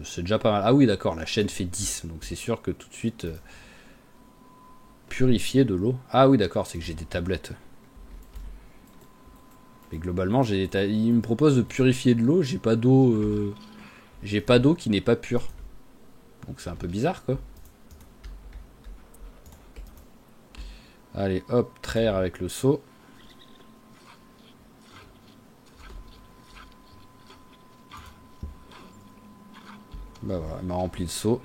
c'est déjà pas mal. Ah oui d'accord, la chaîne fait 10, donc c'est sûr que tout de suite purifier de l'eau. Ah oui d'accord, c'est que j'ai des tablettes. Mais globalement il me propose de purifier de l'eau, j'ai pas d'eau qui n'est pas pure. Donc c'est un peu bizarre quoi. Allez hop, traire avec le seau. Bah voilà, elle m'a rempli le seau.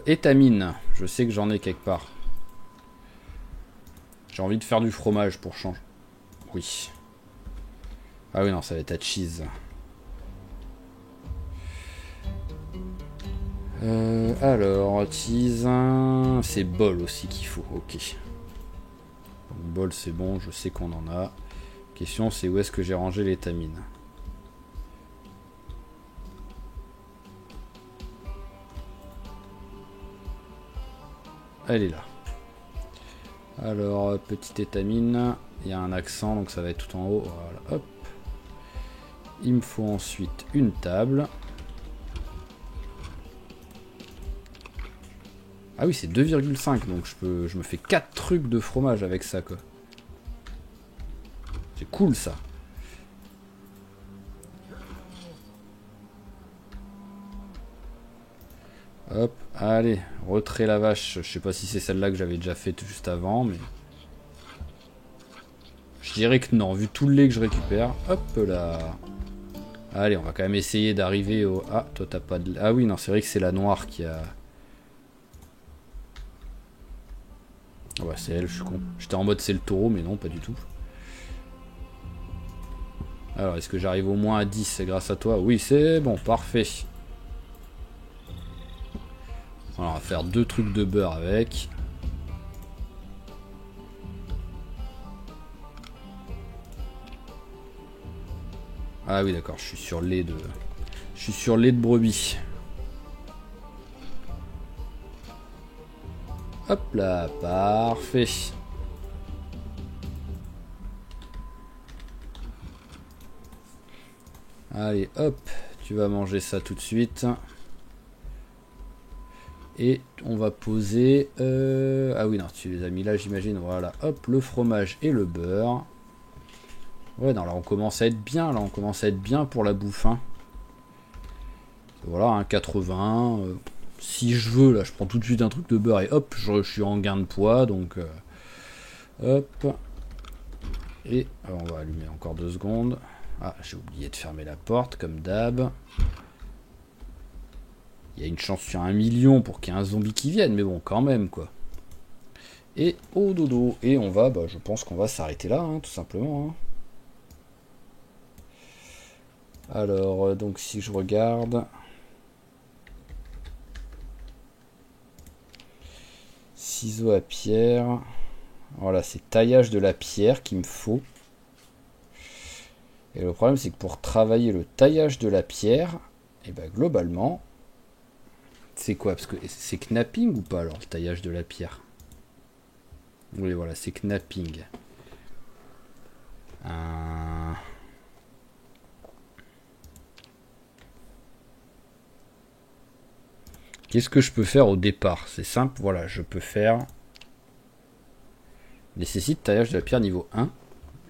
Étamine, je sais que j'en ai quelque part. J'ai envie de faire du fromage pour changer. Oui. Ah oui, non, ça va être à cheese. Alors, cheese. C'est bol aussi qu'il faut. Ok. Donc, bol, c'est bon, je sais qu'on en a. Question, c'est où est-ce que j'ai rangé l'étamine? Elle est là. Alors, petite étamine. Il y a un accent, donc ça va être tout en haut. Voilà, hop. Il me faut ensuite une table. Ah oui, c'est 2,5, donc je me fais 4 trucs de fromage avec ça, quoi. C'est cool, ça. Hop, allez, retrait la vache. Je sais pas si c'est celle-là que j'avais déjà faite juste avant, mais... Je dirais que non, vu tout le lait que je récupère. Hop là. Allez, on va quand même essayer d'arriver au... Ah, toi t'as pas de... Ah oui, non, c'est vrai que c'est la noire qui a... Ah ouais, c'est elle, je suis con. J'étais en mode c'est le taureau, mais non, pas du tout. Alors, est-ce que j'arrive au moins à 10 c'est grâce à toi? Oui, c'est bon, parfait. Alors, on va faire 2 trucs de beurre avec. Ah oui, d'accord, je suis sur lait de... Je suis sur lait de brebis. Hop là, parfait. Allez, hop, tu vas manger ça tout de suite. Et on va poser... Ah oui, non, tu les as mis là, j'imagine. Voilà, hop, le fromage et le beurre. Ouais, non, là, on commence à être bien. Là, on commence à être bien pour la bouffe. Hein. Voilà, un 80. Si je veux, là, je prends tout de suite un truc de beurre et hop, je suis en gain de poids. Donc, hop. Et on va allumer encore 2 secondes. Ah, j'ai oublié de fermer la porte, comme d'hab. Il y a une chance sur 1 million pour qu'il y ait un zombie qui vienne, mais bon, quand même, quoi. Et au dodo. Et on va, bah, je pense qu'on va s'arrêter là, hein, tout simplement. Hein. Alors, donc, si je regarde... Ciseaux à pierre. Voilà, c'est taillage de la pierre qu'il me faut. Et le problème, c'est que pour travailler le taillage de la pierre, et ben globalement, c'est quoi? Parce que c'est knapping ou pas alors le taillage de la pierre? Oui, voilà, c'est knapping. Qu'est-ce que je peux faire au départ? C'est simple, voilà, je peux faire... Nécessite taillage de la pierre niveau 1.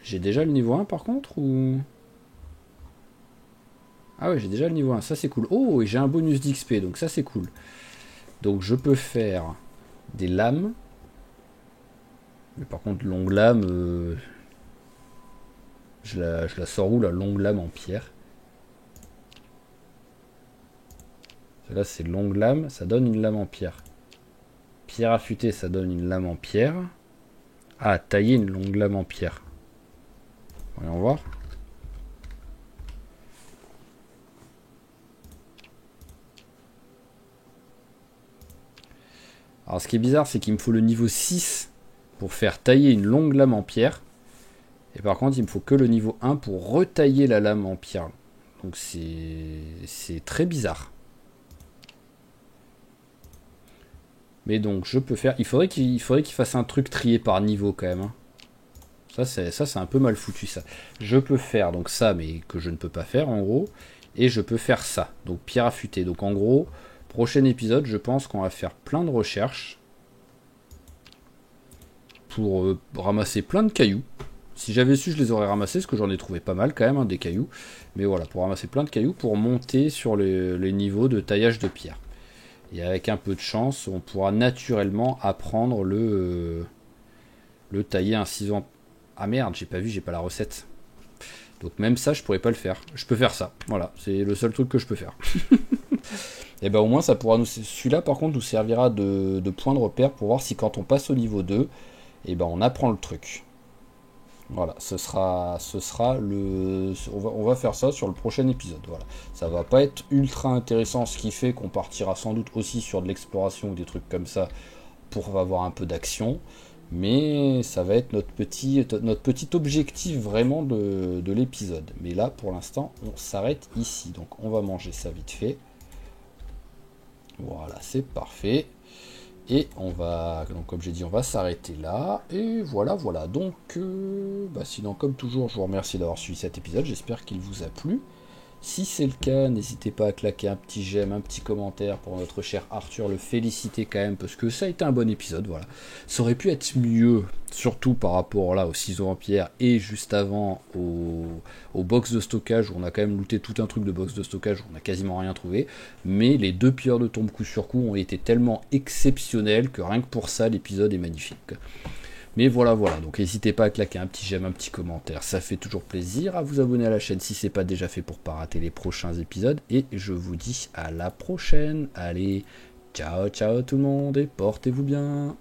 J'ai déjà le niveau 1 par contre ou... Ah ouais, j'ai déjà le niveau 1, ça c'est cool. Oh, et j'ai un bonus d'XP, donc ça c'est cool. Donc je peux faire des lames. Mais par contre, longue lame... je la sors où la longue lame en pierre? Là c'est longue lame, ça donne une lame en pierre. Pierre affûtée, ça donne une lame en pierre. Ah, tailler une longue lame en pierre. Voyons voir. Alors ce qui est bizarre, c'est qu'il me faut le niveau 6 pour faire tailler une longue lame en pierre. Et par contre, il me faut que le niveau 1 pour retailler la lame en pierre. Donc c'est très bizarre. Mais donc je peux faire... Il faudrait qu'il fasse un truc trié par niveau quand même. Hein. Ça c'est un peu mal foutu ça. Je peux faire donc ça, mais que je ne peux pas faire en gros. Et je peux faire ça. Donc pierre affûtée. Donc en gros, prochain épisode, je pense qu'on va faire plein de recherches. Pour ramasser plein de cailloux. Si j'avais su, je les aurais ramassés, parce que j'en ai trouvé pas mal quand même, hein, des cailloux. Mais voilà, pour ramasser plein de cailloux, pour monter sur les niveaux de taillage de pierre. Et avec un peu de chance, on pourra naturellement apprendre le tailler un ciseau. Ah merde, j'ai pas vu, j'ai pas la recette. Donc même ça, je pourrais pas le faire. Je peux faire ça. Voilà, c'est le seul truc que je peux faire. Et ben au moins, ça pourra nous. Celui-là, par contre, nous servira de point de repère pour voir si quand on passe au niveau 2, et ben on apprend le truc. Voilà, ce sera le... On va faire ça sur le prochain épisode, voilà. Ça va pas être ultra intéressant, ce qui fait qu'on partira sans doute aussi sur de l'exploration ou des trucs comme ça pour avoir un peu d'action. Mais ça va être notre petit objectif vraiment de l'épisode. Mais là, pour l'instant, on s'arrête ici. Donc on va manger ça vite fait. Voilà, c'est parfait. Et on va, donc comme j'ai dit, on va s'arrêter là. Et voilà. Donc, sinon, comme toujours, je vous remercie d'avoir suivi cet épisode. J'espère qu'il vous a plu. Si c'est le cas, n'hésitez pas à claquer un petit j'aime, un petit commentaire pour notre cher Arthur, le féliciter quand même, parce que ça a été un bon épisode, voilà. Ça aurait pu être mieux, surtout par rapport là au ciseau en pierre et juste avant au box de stockage, où on a quand même looté tout un truc de box de stockage, où on n'a quasiment rien trouvé. Mais les 2 pilleurs de tombe coup sur coup ont été tellement exceptionnels que rien que pour ça, l'épisode est magnifique. Mais voilà, donc n'hésitez pas à claquer un petit j'aime, un petit commentaire, ça fait toujours plaisir, à vous abonner à la chaîne si c'est pas déjà fait pour pas rater les prochains épisodes, et je vous dis à la prochaine, allez, ciao tout le monde, et portez-vous bien.